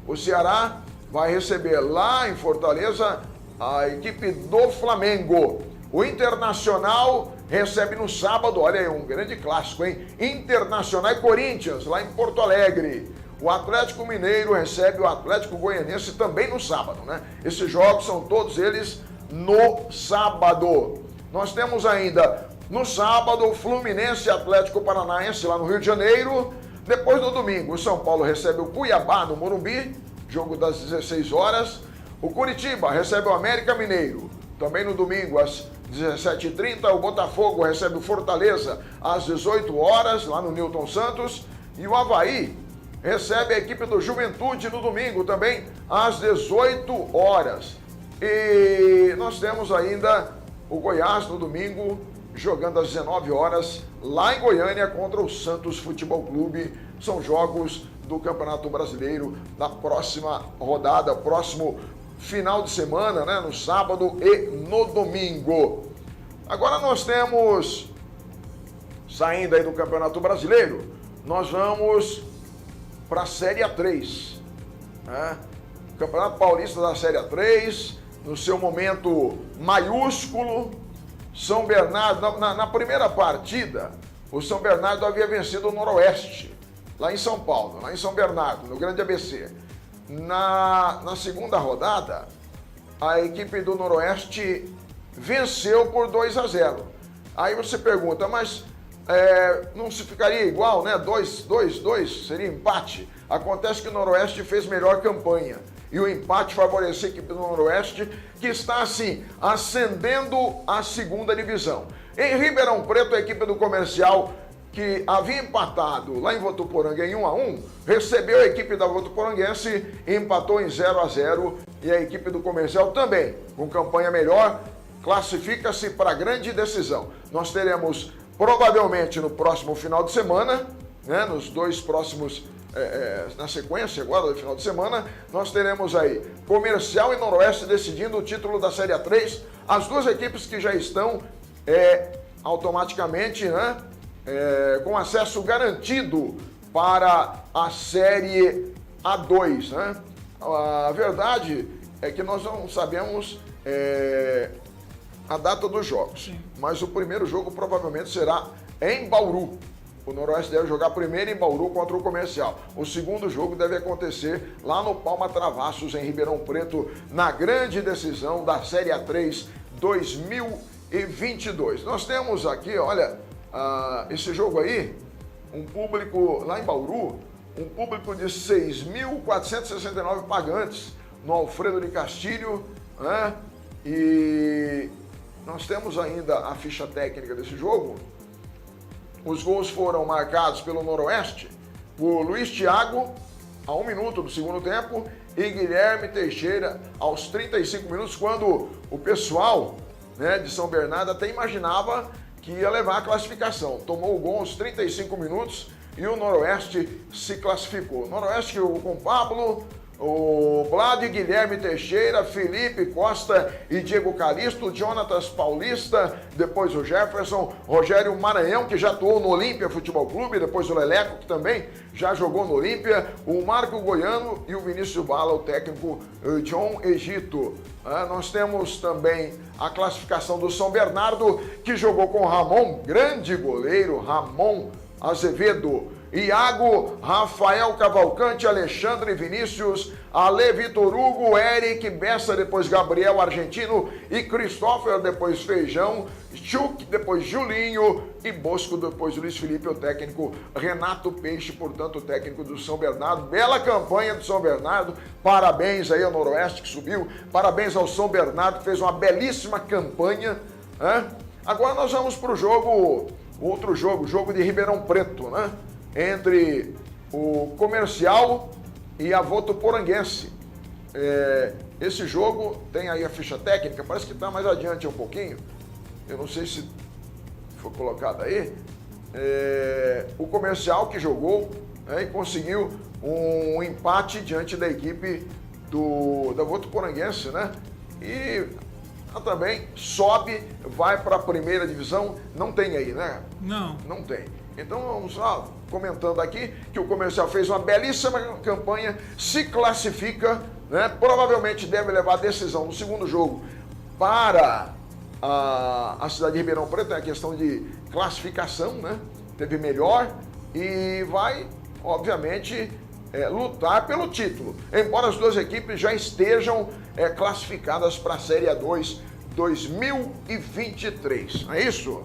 O Ceará vai receber lá em Fortaleza a equipe do Flamengo. O Internacional recebe no sábado, olha aí, um grande clássico, hein? Internacional e Corinthians, lá em Porto Alegre. O Atlético Mineiro recebe o Atlético Goianiense também no sábado, né? Esses jogos são todos eles no sábado. Nós temos ainda no sábado o Fluminense e Atlético Paranaense lá no Rio de Janeiro. Depois no domingo, o São Paulo recebe o Cuiabá no Morumbi, jogo das 16 horas. O Curitiba recebe o América Mineiro. Também no domingo, às 17h30, o Botafogo recebe o Fortaleza às 18 horas, lá no Newton Santos. E o Avaí recebe a equipe do Juventude no domingo, também às 18 horas. E nós temos ainda o Goiás no domingo, jogando às 19 horas, lá em Goiânia, contra o Santos Futebol Clube. São jogos do Campeonato Brasileiro da próxima rodada, próximo final de semana, né? No sábado e no domingo. Agora nós temos, saindo aí do Campeonato Brasileiro, nós vamos para a Série A3. Né? Campeonato Paulista da Série A3, no seu momento maiúsculo. São Bernardo, na primeira partida, o São Bernardo havia vencido o Noroeste, lá em São Paulo, lá em São Bernardo, no Grande ABC. Na segunda rodada, a equipe do Noroeste venceu por 2-0. Aí você pergunta, mas não se ficaria igual, né? 2-2 seria empate. Acontece que o Noroeste fez melhor campanha. E o empate favoreceu a equipe do Noroeste, que está, assim, ascendendo à segunda divisão. Em Ribeirão Preto, a equipe do Comercial, que havia empatado lá em Votuporanga em 1-1, recebeu a equipe da Votuporanguense e empatou em 0-0. E a equipe do Comercial também, com campanha melhor, classifica-se para a grande decisão. Nós teremos, provavelmente, no próximo final de semana, né, nos dois próximos na sequência agora do final de semana, nós teremos aí Comercial e Noroeste decidindo o título da Série A3, as duas equipes que já estão automaticamente, né, com acesso garantido para a Série A2, né? A verdade é que nós não sabemos a data dos jogos, mas o primeiro jogo provavelmente será em Bauru. O Noroeste deve jogar primeiro em Bauru contra o Comercial. O segundo jogo deve acontecer lá no Palma Travassos, em Ribeirão Preto, na grande decisão da Série A3 2022. Nós temos aqui, olha, esse jogo aí, um público lá em Bauru, um público de 6.469 pagantes no Alfredo de Castilho, né? E nós temos ainda a ficha técnica desse jogo. Os gols foram marcados pelo Noroeste por Luiz Thiago, a 1 minuto do segundo tempo, e Guilherme Teixeira, aos 35 minutos, quando o pessoal, né, de São Bernardo até imaginava que ia levar a classificação. Tomou o gol aos 35 minutos e o Noroeste se classificou. O Noroeste com Pablo, o Vlad, Guilherme Teixeira, Felipe Costa e Diego Calisto, Jonatas Paulista, depois o Jefferson, Rogério Maranhão, que já atuou no Olímpia Futebol Clube, depois o Leleco, que também já jogou no Olímpia, o Marco Goiano e o Vinícius Bala, o técnico John Egito. Nós temos também a classificação do São Bernardo, que jogou com Ramon, grande goleiro, Ramon Azevedo, Iago, Rafael Cavalcante, Alexandre Vinícius, Ale Vitor Hugo, Eric Bessa, depois Gabriel Argentino e Christopher, depois Feijão, Chuck, depois Julinho e Bosco, depois Luiz Felipe, o técnico Renato Peixe, portanto o técnico do São Bernardo. Bela campanha do São Bernardo, parabéns aí ao Noroeste que subiu, parabéns ao São Bernardo que fez uma belíssima campanha. Agora nós vamos para o jogo, outro jogo, jogo de Ribeirão Preto, né? Entre o Comercial e a Votuporanguense. Esse jogo tem aí a ficha técnica, parece que está mais adiante um pouquinho, eu não sei se foi colocado aí. O Comercial que jogou e conseguiu um empate diante da equipe da Votuporanguense, né? E também sobe, vai para a primeira divisão, não tem aí, né? Não tem. Então vamos lá, comentando aqui que o Comercial fez uma belíssima campanha, se classifica, né? Provavelmente deve levar a decisão no segundo jogo para a cidade de Ribeirão Preto, é a questão de classificação, né? Teve melhor e vai, obviamente, lutar pelo título, embora as duas equipes já estejam classificadas para a Série A2 2023, não é isso?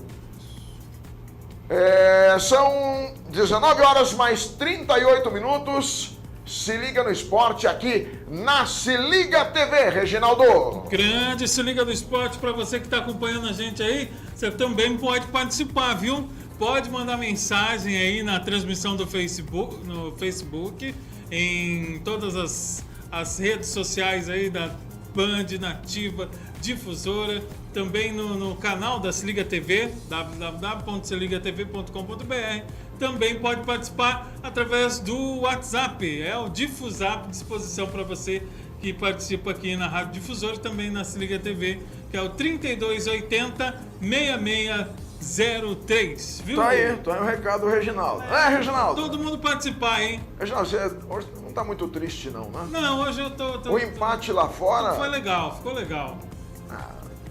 São 19 horas mais 38 minutos. Se liga no esporte aqui na Se Liga TV, Reginaldo.
Grande Se Liga no Esporte para você que está acompanhando a gente aí. Você também pode participar, viu? Pode mandar mensagem aí na transmissão do Facebook, no Facebook, em todas as redes sociais aí da Band, Nativa, Difusora, também no canal da Se Liga TV, www.seligatv.com.br. Também pode participar através do WhatsApp, o Difusap, disposição para você que participa aqui na Rádio Difusora e também na Se Liga TV, que é o 3280-6603, viu? Tá aí
o recado do Reginaldo. Reginaldo?
Todo mundo participar, hein?
Reginaldo, você hoje não tá muito triste não, né?
Não, hoje eu tô...
O empate lá fora...
Foi legal, ficou legal.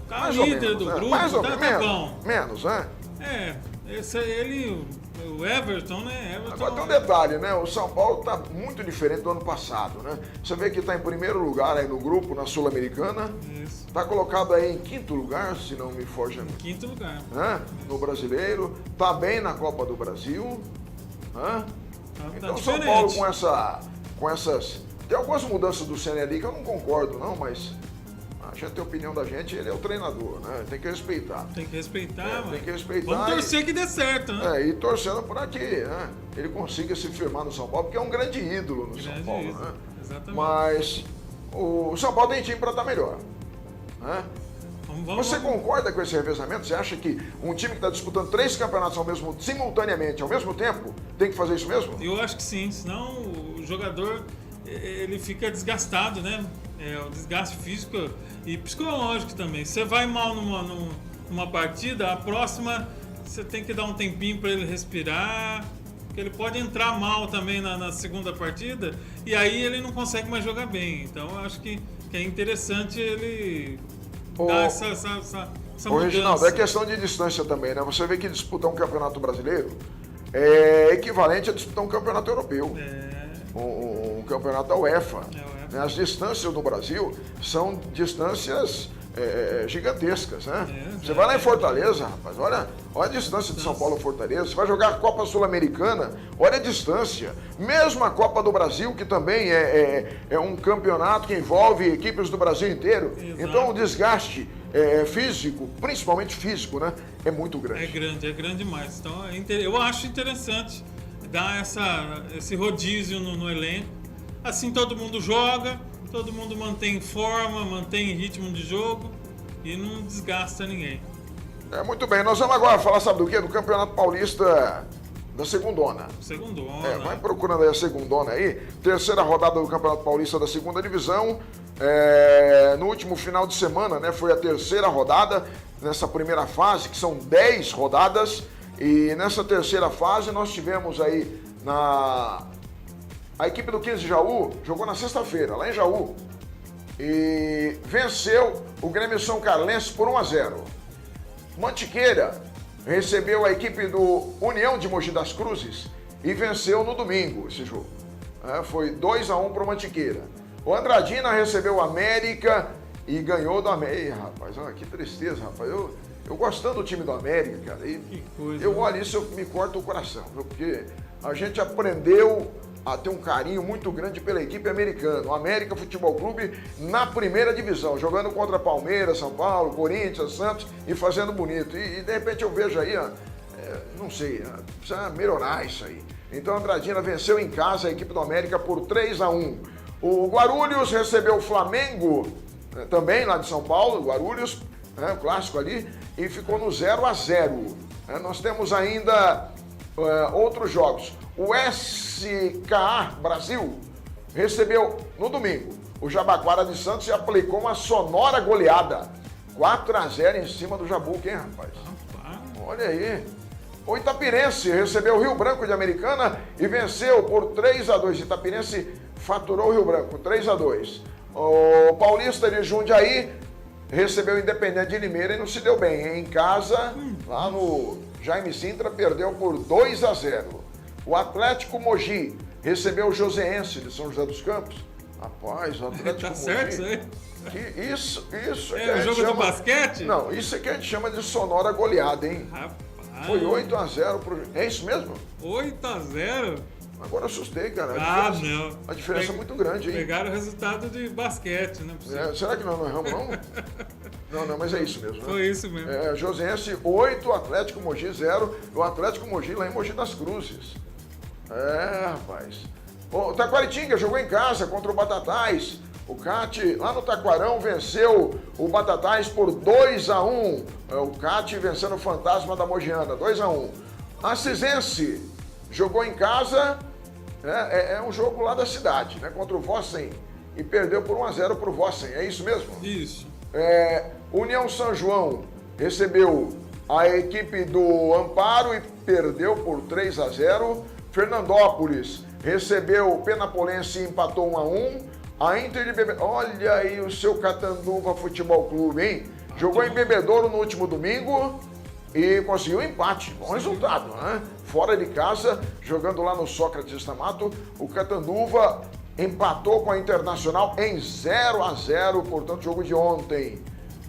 Tá
mais
líder do grupo,
mais ou
tá
menos,
bom.
Menos, né?
Esse ele... O Everton, né?
Agora tem um detalhe, né? O São Paulo tá muito diferente do ano passado, né? Você vê que tá em primeiro lugar aí no grupo, na Sul-Americana.
Isso.
Tá colocado aí em quinto lugar, se não me foge.
Quinto lugar.
Né? No Brasileiro. Tá bem na Copa do Brasil. Né? Então o São Paulo com essas... Tem algumas mudanças do CNL que eu não concordo, não, mas... A gente tem a opinião da gente, ele é o treinador, né? Tem que respeitar.
Tem que respeitar,
Tem que respeitar.
Vamos torcer que dê certo, né?
E torcendo para que ele consiga se firmar no São Paulo, porque é um grande ídolo no São Paulo, né?
Exatamente.
Mas o São Paulo tem time para estar melhor, né? Você concorda com esse revezamento? Você acha que um time que está disputando 3 campeonatos simultaneamente, ao mesmo tempo, tem que fazer isso mesmo?
Eu acho que sim, senão o jogador ele fica desgastado, né? O desgaste físico e psicológico também. Você vai mal numa partida, a próxima você tem que dar um tempinho para ele respirar, porque ele pode entrar mal também na segunda partida e aí ele não consegue mais jogar bem. Então eu acho que é interessante ele dar essa mudança.
Reginaldo, é questão de distância também, né? Você vê que disputar um campeonato brasileiro é equivalente a disputar um campeonato europeu. Um campeonato da UEFA. As distâncias no Brasil são distâncias gigantescas, né? Você vai lá em Fortaleza, rapaz, olha a distância de São Paulo a Fortaleza. Você vai jogar a Copa Sul-Americana, olha a distância. Mesmo a Copa do Brasil, que também é um campeonato que envolve equipes do Brasil inteiro. Exato. Então o desgaste físico, principalmente físico, né? É muito grande.
É grande demais. Então eu acho interessante dar esse rodízio no elenco. Assim todo mundo joga, todo mundo mantém forma, mantém ritmo de jogo e não desgasta ninguém.
Muito bem, nós vamos agora falar, sabe do quê? Do Campeonato Paulista da segundona.
Segundona.
Vai procurando aí a segundona aí. Terceira rodada do Campeonato Paulista da segunda divisão. No último final de semana, né, foi a terceira rodada nessa primeira fase, que são 10 rodadas. E nessa terceira fase nós tivemos aí a equipe do 15 Jaú jogou na sexta-feira, lá em Jaú. E venceu o Grêmio São Carlense por 1-0. Mantiqueira recebeu a equipe do União de Mogi das Cruzes e venceu no domingo esse jogo. Foi 2-1 para o Mantiqueira. O Andradina recebeu o América e ganhou do América. Rapaz, que tristeza, rapaz. Eu gostando do time do América, cara. E
que coisa,
eu
né?
olho isso, me corta o coração, viu? Porque a gente aprendeu a ter um carinho muito grande pela equipe americana. O América Futebol Clube na primeira divisão, jogando contra Palmeiras, São Paulo, Corinthians, Santos e fazendo bonito. E de repente eu vejo aí, não sei, precisa melhorar isso aí. Então a Andradina venceu em casa a equipe do América por 3-1. O Guarulhos recebeu o Flamengo, também lá de São Paulo, Guarulhos, o clássico ali, e ficou no 0-0. Nós temos ainda outros jogos. O SKA Brasil recebeu no domingo o Jabaquara de Santos e aplicou uma sonora goleada. 4-0 em cima do Jabuca, hein, rapaz? Olha aí. O Itapirense recebeu o Rio Branco de Americana e venceu por 3-2. Itapirense faturou o Rio Branco, 3-2. O Paulista de Jundiaí recebeu o Independente de Limeira e não se deu bem. Em casa, lá no Jaime Sintra, perdeu por 2-0. O Atlético Mogi recebeu o Joseense de São José dos Campos. Rapaz, o Atlético
Tá
Mogi...
certo isso aí?
Isso
É o jogo do basquete?
Não, isso é que a gente chama de sonora goleada, hein?
Rapaz.
Foi 8-0 pro... É isso mesmo?
8-0?
Agora assustei, cara.
Não.
A diferença é muito grande, hein?
Pegaram o resultado de basquete, não é possível.
Será que nós não erramos, não? Não, mas é isso mesmo, né?
Foi isso mesmo.
Josense 8, Atlético Mogi 0. O Atlético Mogi lá em Mogi das Cruzes. Rapaz. O Taquaritinga jogou em casa contra o Batatais. O CAT, lá no Taquarão, venceu o Batatais por 2-1. O CAT vencendo o Fantasma da Mogiana, 2-1. A Cisense jogou em casa, é um jogo lá da cidade, né, contra o Vossen, e perdeu por 1-0 para o Vossen, é isso mesmo?
Isso.
União São João recebeu a equipe do Amparo e perdeu por 3-0. Fernandópolis recebeu o Penapolense e empatou 1-1. A Inter de Bebedouro, olha aí o seu Catanduva Futebol Clube, hein? Jogou em Bebedouro no último domingo e conseguiu um empate. Bom resultado, né? Fora de casa, jogando lá no Sócrates Tamato, o Catanduva empatou com a Internacional em 0-0, portanto, jogo de ontem.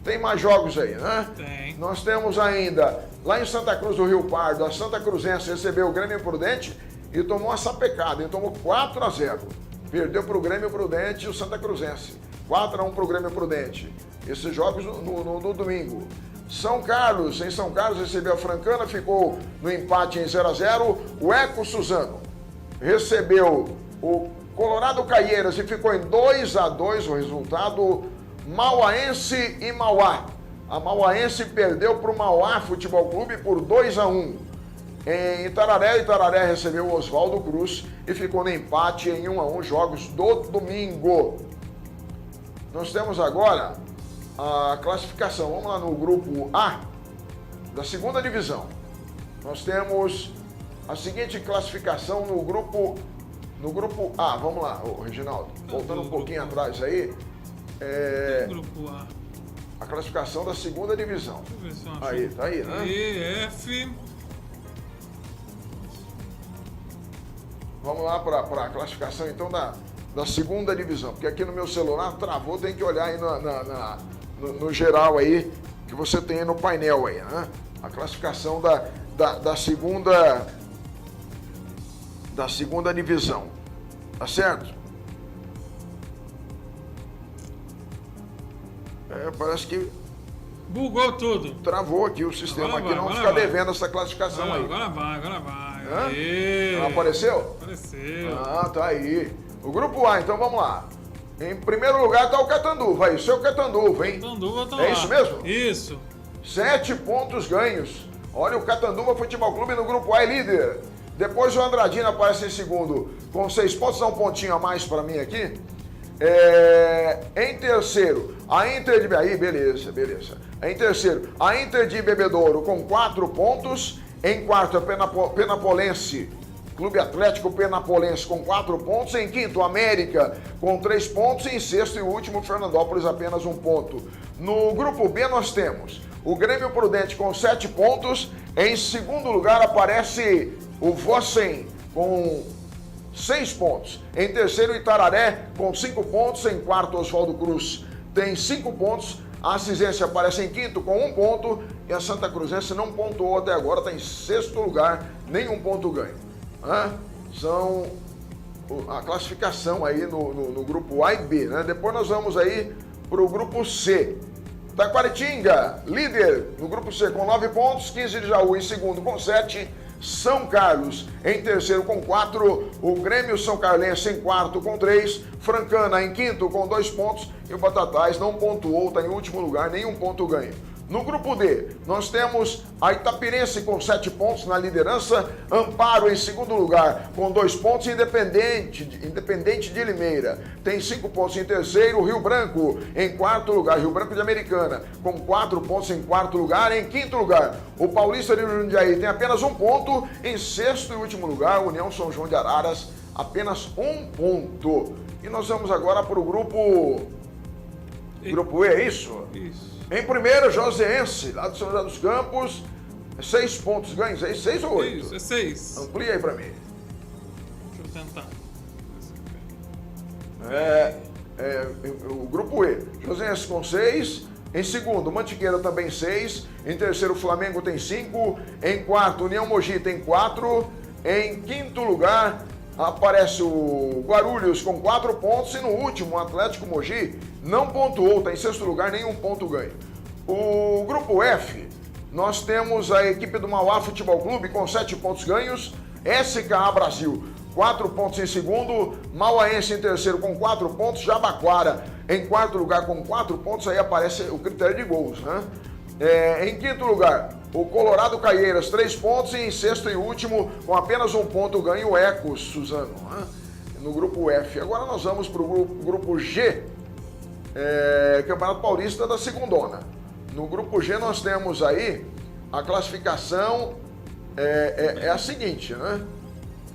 Tem mais jogos aí, né?
Tem.
Nós temos ainda, lá em Santa Cruz do Rio Pardo, a Santa Cruzense recebeu o Grêmio Prudente e tomou uma sapecada, e tomou 4-0. Perdeu para o Grêmio Prudente e o Santa Cruzense. 4-1 para o Grêmio Prudente. Esses jogos no domingo. São Carlos, em São Carlos, recebeu a Francana, ficou no empate em 0-0. O Eco Suzano recebeu o Colorado Caieiras e ficou em 2-2 o resultado. Mauaense e Mauá. A Mauaense perdeu para o Mauá Futebol Clube por 2-1. Em Itararé, Itararé recebeu o Oswaldo Cruz e ficou no empate em 1-1 jogos do domingo. Nós temos agora a classificação. Vamos lá no grupo A da segunda divisão. Nós temos a seguinte classificação no grupo A. Vamos lá, Reginaldo. Voltando um pouquinho atrás aí.
Grupo A.
A classificação da segunda divisão.
Deixa eu ver se eu acho.
Aí, tá aí, né?
E, F.
Vamos lá para a classificação então da segunda divisão, porque aqui no meu celular travou, tem que olhar aí no geral aí, que você tem aí no painel aí, né? A classificação da segunda divisão, tá certo? Parece que
Bugou tudo.
travou aqui o sistema,
Agora
aqui
vai,
não
agora
fica
vai.
devendo essa classificação aí.
Agora vai.
Hã?
Aê.
Não apareceu?
Apareceu.
Tá aí. O grupo A, então vamos lá. Em primeiro lugar tá o Catanduva aí, seu Catanduva, hein?
Catanduva tá
É
lá.
isso mesmo?
Isso.
7 pontos ganhos. Olha, o Catanduva Futebol Clube no grupo A é líder. Depois o Andradina aparece em segundo com 6 pontos, dá um pontinho a mais para mim aqui. Em terceiro, a Inter de... Aí, beleza. Em terceiro, a Inter de Bebedouro com 4 pontos. Em quarto, a Penapolense, Clube Atlético Penapolense com 4 pontos. Em quinto, América com 3 pontos. Em sexto e último, Fernandópolis apenas 1 ponto. No grupo B nós temos o Grêmio Prudente com 7 pontos. Em segundo lugar aparece o Vossen com 6 pontos. Em terceiro, Itararé com 5 pontos. Em quarto, Oswaldo Cruz tem 5 pontos. A Assisense aparece em quinto com 1 ponto. E a Santa Cruzense não pontuou até agora, está em sexto lugar, nenhum ponto ganho. São a classificação aí no grupo A e B, né? Depois nós vamos aí para o grupo C. Taquaritinga, líder no grupo C com 9 pontos, 15 de Jaú em segundo com 7, São Carlos em terceiro com 4, o Grêmio São Carlense em quarto com 3, Francana em quinto com 2 pontos e o Batatais não pontuou, está em último lugar, nenhum ponto ganho. No grupo D, nós temos a Itapirense com 7 pontos na liderança, Amparo em segundo lugar com 2 pontos, Independente de Limeira tem 5 pontos em terceiro, Rio Branco em quarto lugar, Rio Branco de Americana com 4 pontos em quarto lugar, em quinto lugar o Paulista de Jundiaí tem apenas 1 ponto, em sexto e último lugar União São João de Araras apenas 1 ponto. E nós vamos agora para o grupo E, é isso?
Isso.
Em primeiro, Joseense, lá do São José dos Campos, 6 pontos ganhos aí, 6 ou 8?
Isso, é 6.
Amplia aí pra mim.
Deixa eu tentar.
O grupo E, Joseense com 6. Em segundo, Mantiqueira também 6. Em terceiro, Flamengo tem 5. Em quarto, União Mogi tem 4. Em quinto lugar, aparece o Guarulhos com 4 pontos. E no último, o Atlético Mogi não pontuou, está em sexto lugar, nenhum ponto ganho. O grupo F, nós temos a equipe do Mauá Futebol Clube com 7 pontos ganhos. SKA Brasil, 4 pontos em segundo. Mauaense em terceiro com 4 pontos. Jabaquara em quarto lugar com 4 pontos. Aí aparece o critério de gols, né? Em quinto lugar, o Colorado Caieiras, 3 pontos. E em sexto e último, com apenas 1 ponto ganho, o Ecos, Suzano, né? No grupo F. Agora nós vamos para o grupo G, Campeonato Paulista da Segundona. No grupo G nós temos aí a classificação é a seguinte, né?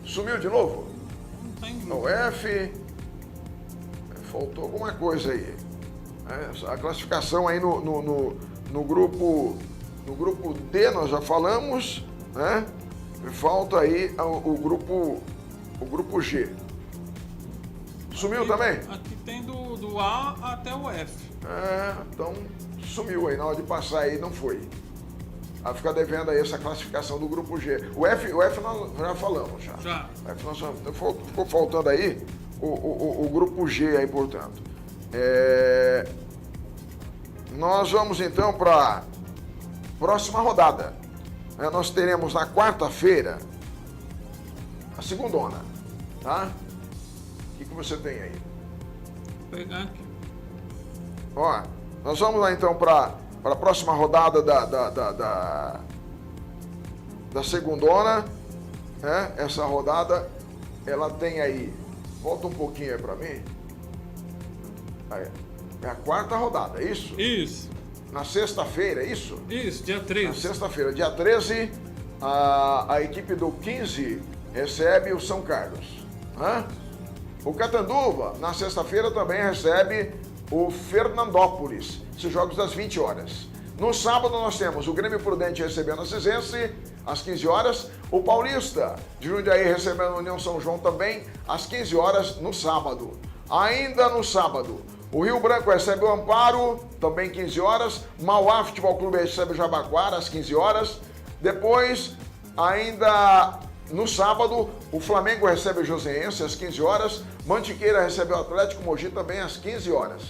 Sumiu de novo?
Não tem
No
grupo.
F, faltou alguma coisa aí. A classificação aí no grupo D nós já falamos, né? Falta aí o grupo G. Sumiu também?
Aqui tem do A até o F.
Então sumiu aí, na hora de passar aí não foi. Vai ficar devendo aí essa classificação do grupo G. O F nós já falamos já. O F nós já, então ficou faltando aí o grupo G aí, portanto. Nós vamos então para a próxima rodada. Nós teremos na quarta-feira a segundona, tá? O que você tem aí?
Vou pegar aqui.
Ó, nós vamos lá então para a próxima rodada da segundona, né? Essa rodada, ela tem aí, volta um pouquinho aí para mim. Aí, é a quarta rodada, é isso?
Isso.
Na sexta-feira, é isso?
Isso, dia
Na
13.
sexta-feira, dia 13, a equipe do 15 recebe o São Carlos. O Catanduva, na sexta-feira, também recebe o Fernandópolis. Esses jogos das 20 horas. No sábado, nós temos o Grêmio Prudente recebendo a Cisense, às 15 horas. O Paulista de Jundiaí recebendo a União São João também, às 15 horas, no sábado. Ainda no sábado, o Rio Branco recebe o Amparo, também 15 horas. Mauá Futebol Clube recebe o Jabaquara, às 15 horas. Depois, ainda no sábado, o Flamengo recebe o Joseense, às 15 horas. Mantiqueira recebe o Atlético Mogi, também às 15 horas.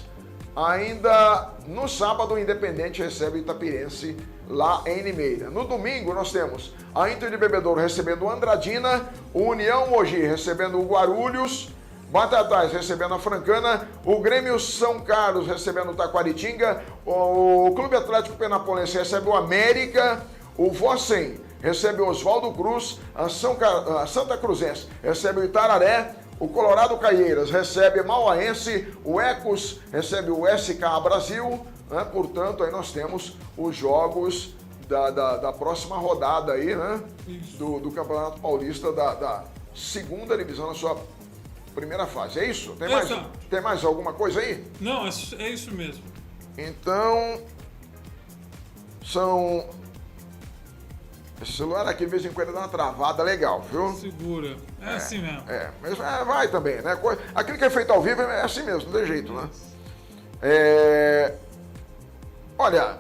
Ainda no sábado, o Independente recebe o Itapirense, lá em Limeira. No domingo, nós temos a Inter de Bebedouro recebendo o Andradina, o União Mogi recebendo o Guarulhos, Batatais recebendo a Francana, o Grêmio São Carlos recebendo o Taquaritinga, o Clube Atlético Penapolense recebe o América, o Vossen recebe o Oswaldo Cruz, a Santa Cruzense recebe o Itararé, o Colorado Caieiras recebe Mauaense, o Ecos recebe o SK Brasil, né? Portanto, aí nós temos os jogos da próxima rodada aí, né? Do Campeonato Paulista da segunda divisão na sua primeira fase. É isso? Tem mais alguma coisa aí?
Não, é isso mesmo.
Então, esse celular aqui de vez em quando dá uma travada legal, viu?
Segura. É assim mesmo.
Mas vai também, né? Aquilo que é feito ao vivo é assim mesmo, não tem jeito, né? Olha,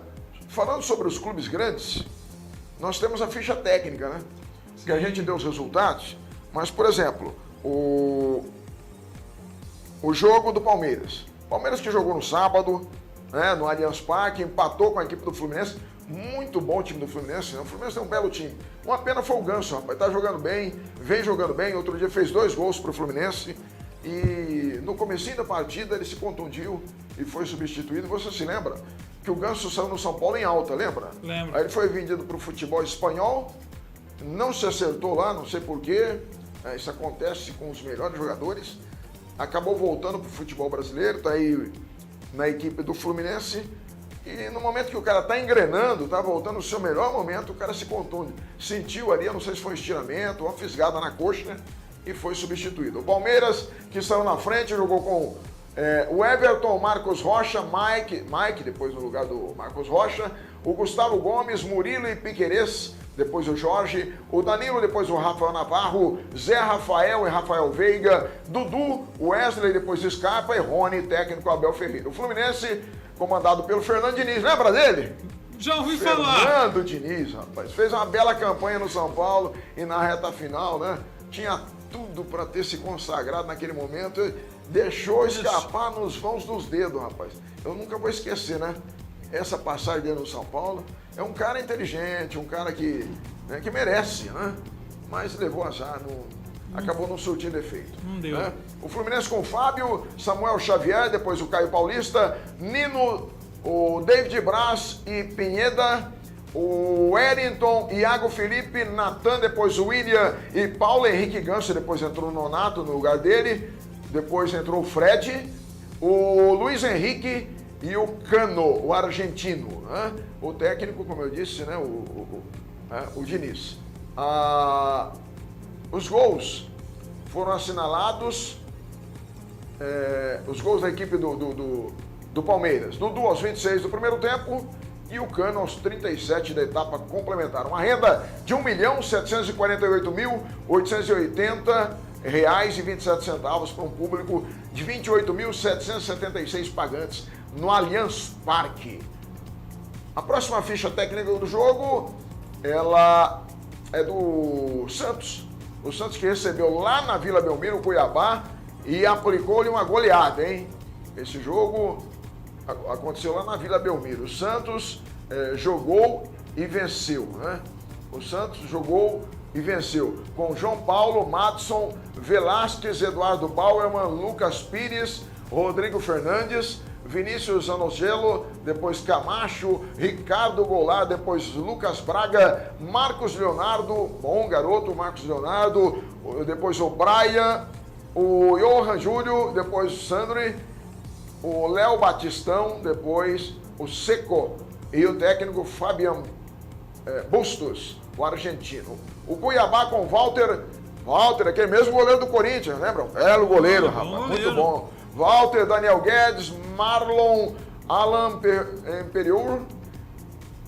falando sobre os clubes grandes, nós temos a ficha técnica, né? Sim. Que a gente deu os resultados, mas, por exemplo, o jogo do Palmeiras. Palmeiras que jogou no sábado, né, no Allianz Parque, empatou com a equipe do Fluminense. Muito bom o time do Fluminense, né? O Fluminense é um belo time. Uma pena foi o Ganso, rapaz. Tá jogando bem, vem jogando bem. Outro dia fez 2 gols pro Fluminense. E no comecinho da partida ele se contundiu e foi substituído. Você se lembra que o Ganso saiu no São Paulo em alta, lembra?
Lembro.
Aí ele foi vendido pro futebol espanhol. Não se acertou lá, não sei porquê. Isso acontece com os melhores jogadores. Acabou voltando pro futebol brasileiro. Tá aí na equipe do Fluminense. E no momento que o cara tá engrenando, tá voltando no seu melhor momento, o cara se contunde. Sentiu ali, eu não sei se foi um estiramento, uma fisgada na coxa, né? E foi substituído. O Palmeiras, que saiu na frente, jogou com o Everton, Marcos Rocha, Mike, depois no lugar do Marcos Rocha, o Gustavo Gomes, Murilo e Piquerez, depois o Jorge, o Danilo, depois o Rafael Navarro, Zé Rafael e Rafael Veiga, Dudu, Wesley, depois Scarpa e Rony, técnico Abel Ferreira. O Fluminense, comandado pelo Fernando Diniz, lembra dele?
Já ouvi falar.
Fernando Diniz, rapaz, fez uma bela campanha no São Paulo e na reta final, né? Tinha tudo para ter se consagrado naquele momento, deixou escapar nos vãos dos dedos, rapaz. Eu nunca vou esquecer, né? Essa passagem dele no São Paulo. É um cara inteligente, um cara que merece, né? Mas levou azar, acabou não surtindo efeito.
Não deu.
Né? O Fluminense com o Fábio, Samuel Xavier, depois o Caio Paulista, Nino, o David Braz e Pinheda, o Wellington, Iago Felipe, Natan, depois o William e Paulo Henrique Ganso, depois entrou o Nonato no lugar dele, depois entrou o Fred, o Luiz Henrique e o Cano, o argentino, né? O técnico, como eu disse, né? O Diniz. Os gols foram assinalados, os gols da equipe do Palmeiras. Dudu aos 26 do primeiro tempo e o Cano aos 37 da etapa complementar. Uma renda de R$ 1.748.880,27 para um público de 28.776 pagantes no Allianz Parque. A próxima ficha técnica do jogo, ela é do Santos. O Santos que recebeu lá na Vila Belmiro o Cuiabá e aplicou-lhe uma goleada, hein? Esse jogo aconteceu lá na Vila Belmiro. O Santos jogou e venceu, né? O Santos jogou e venceu com João Paulo, Madson, Velasquez, Eduardo Bauerman, Lucas Pires, Rodrigo Fernandes, Vinícius Anocelo, depois Camacho, Ricardo Goulart, depois Lucas Braga, Marcos Leonardo, bom garoto, Marcos Leonardo, depois o Brian, o Johan Júlio, depois o Sandri, o Léo Batistão, depois o Seco e o técnico Fabian Bustos, o argentino. O Cuiabá com Walter, aquele mesmo goleiro do Corinthians, lembram? Belo goleiro, rapaz, muito bom. Walter, Daniel Guedes, Marlon, Alan Imperiur,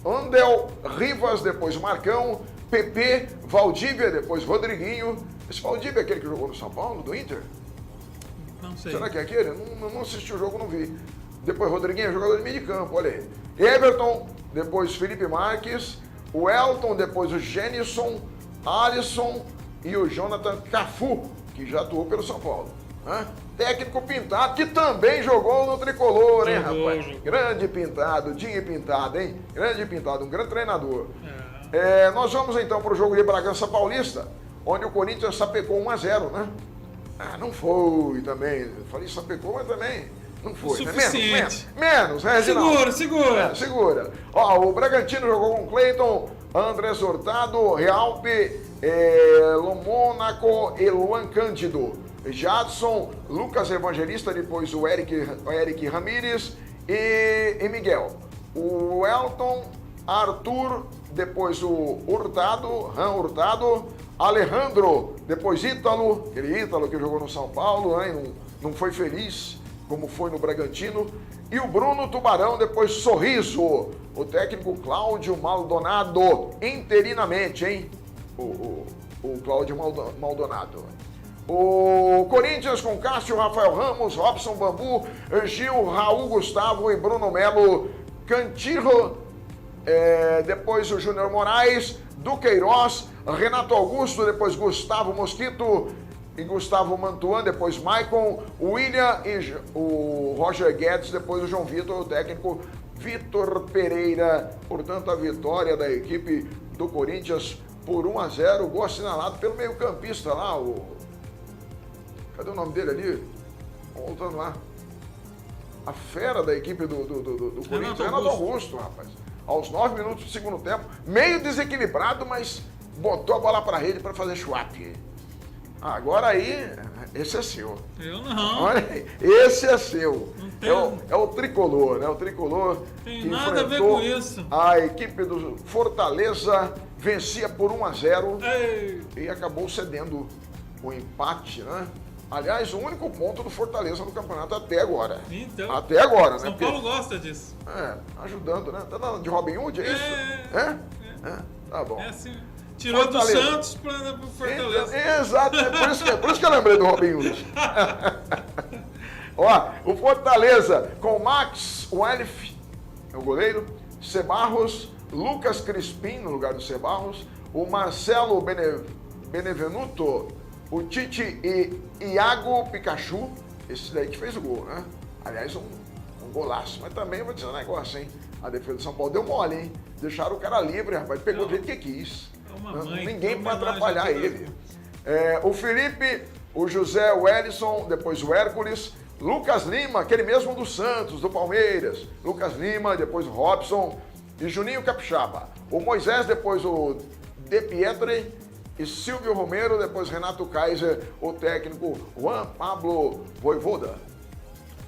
Andel Rivas, depois Marcão, Pepe, Valdívia, depois Rodriguinho. Esse Valdívia é aquele que jogou no São Paulo, do Inter?
Não sei.
Será que é aquele? Não assisti o jogo, não vi. Depois Rodriguinho, jogador de meio de campo, olha aí. Everton, depois Felipe Marques, o Elton, depois o Genison, Alisson e o Jonathan Cafu, que já atuou pelo São Paulo. Técnico Pintado, que também jogou no Tricolor, hein, rapaz? Grande Pintado, Dinho Pintado, hein? Grande Pintado, um grande treinador. Nós vamos então para o jogo de Bragança Paulista, onde o Corinthians sapecou 1-0, né? Não foi também. Falei sapecou, mas também não foi.
Suficiente.
Menos, né, Reginaldo?
Segura.
Segura. Ó, o Bragantino jogou com Cleiton, Andrés Hurtado, Realpe, Lomônaco e Luan Cândido. Jadson, Lucas Evangelista, depois o Eric Ramírez e Miguel. O Elton, Arthur, depois o Hurtado, Alejandro, depois Ítalo, aquele Ítalo que jogou no São Paulo, né? Não foi feliz como foi no Bragantino. E o Bruno Tubarão, depois Sorriso. O técnico Cláudio Maldonado, interinamente, hein? O Cláudio Maldonado. O Corinthians com Cássio, Rafael Ramos, Robson Bambu, Gil, Raul Gustavo e Bruno Melo, Cantillo, depois o Júnior Moraes, Duqueiroz, Renato Augusto, depois Gustavo Mosquito e Gustavo Mantuan, depois Maicon, William e o Roger Guedes, depois o João Vitor, o técnico Vitor Pereira. Portanto, a vitória da equipe do Corinthians por 1-0, gol assinalado pelo meio-campista lá, cadê o nome dele ali? Voltando lá. A fera da equipe do Corinthians, Renato Augusto, rapaz. Aos 9 minutos do segundo tempo, meio desequilibrado, mas botou a bola pra rede para fazer chuape. Agora aí, esse é seu.
Eu não.
Olha aí, esse é seu.
Não tem...
É o tricolor, né? O tricolor
tem nada a ver com isso.
A equipe do Fortaleza vencia por 1-0
Ei.
e acabou cedendo o empate, né? Aliás, o único ponto do Fortaleza no campeonato até agora.
Então,
até agora,
São
né?
Paulo gosta disso.
Ajudando, né? Tá dando de Robin Hood, é isso? Tá bom.
É assim. Tirou
Fortaleza.
do Santos para o Fortaleza.
Exato, por isso que eu lembrei do Robin Hood. Ó, o Fortaleza com Max Welf, é o goleiro, Cebarros, Lucas Crispim no lugar do Cebarros, o Marcelo Benevenuto, o Tite e Iago Pikachu, esse daí que fez o gol, né? Aliás, um golaço, mas também eu vou dizer um negócio, hein? A defesa do São Paulo deu mole, hein? Deixaram o cara livre, rapaz, pegou do jeito que quis. Ninguém para atrapalhar ele. O Felipe, o José Wellison, depois o Hércules, Lucas Lima, aquele mesmo do Santos, do Palmeiras, Lucas Lima, depois o Robson e Juninho Capixaba. O Moisés, depois o De Pietri e Silvio Romero, depois Renato Kaiser, o técnico Juan Pablo Voivoda.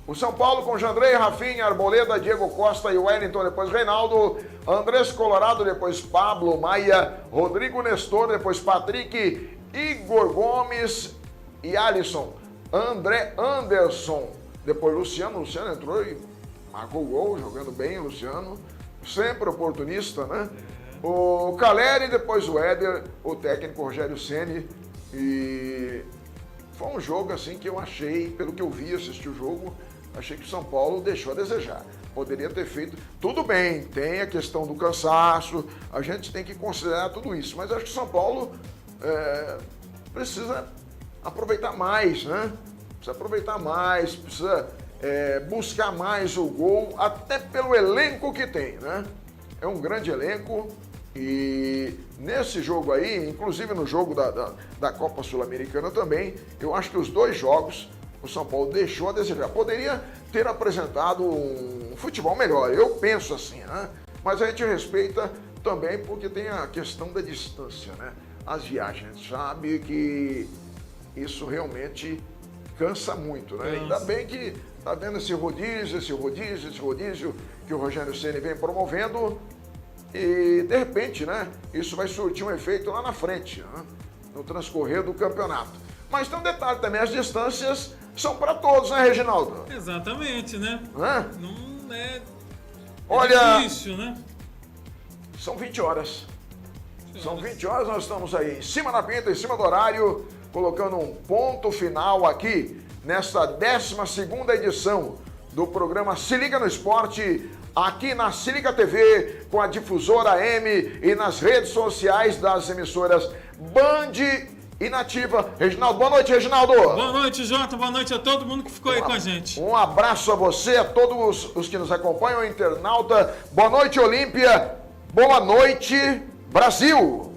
O São Paulo com Jandrei, Rafinha, Arboleda, Diego Costa e Wellington, depois Reinaldo, Andrés Colorado, depois Pablo Maia, Rodrigo Nestor, depois Patrick, Igor Gomes e Alisson, André Anderson, depois Luciano entrou e marcou o gol, jogando bem, Luciano, sempre oportunista, né? O Caleri, depois o Éder, o técnico Rogério Ceni, e foi um jogo assim que eu achei, pelo que eu vi, assisti o jogo, achei que o São Paulo deixou a desejar. Poderia ter feito, tudo bem, tem a questão do cansaço, a gente tem que considerar tudo isso, mas acho que o São Paulo precisa aproveitar mais, né? Precisa aproveitar mais, precisa buscar mais o gol, até pelo elenco que tem, né? É um grande elenco e nesse jogo aí, inclusive no jogo da Copa Sul-Americana também, eu acho que os dois jogos o São Paulo deixou a desejar. Poderia ter apresentado um futebol melhor, eu penso assim, né? Mas a gente respeita também porque tem a questão da distância, né? As viagens, a gente sabe que isso realmente cansa muito, né? Ainda bem que tá vendo esse rodízio que o Rogério Ceni vem promovendo e, de repente, né? Isso vai surtir um efeito lá na frente, né? No transcorrer do campeonato. Mas tem um detalhe também, as distâncias são para todos, né, Reginaldo?
Exatamente, né? Não é,
Olha,
difícil, né?
São 20 horas. São 20 horas, nós estamos aí em cima da pinta, em cima do horário, colocando um ponto final aqui nesta 12ª edição do programa Se Liga no Esporte, aqui na Se Liga TV, com a Difusora M e nas redes sociais das emissoras Band e Nativa. Reginaldo, boa noite, Reginaldo.
Boa noite, Jota, boa noite a todo mundo que ficou aí com a gente.
Um abraço a você, a todos os que nos acompanham, internauta. Boa noite, Olímpia. Boa noite, Brasil.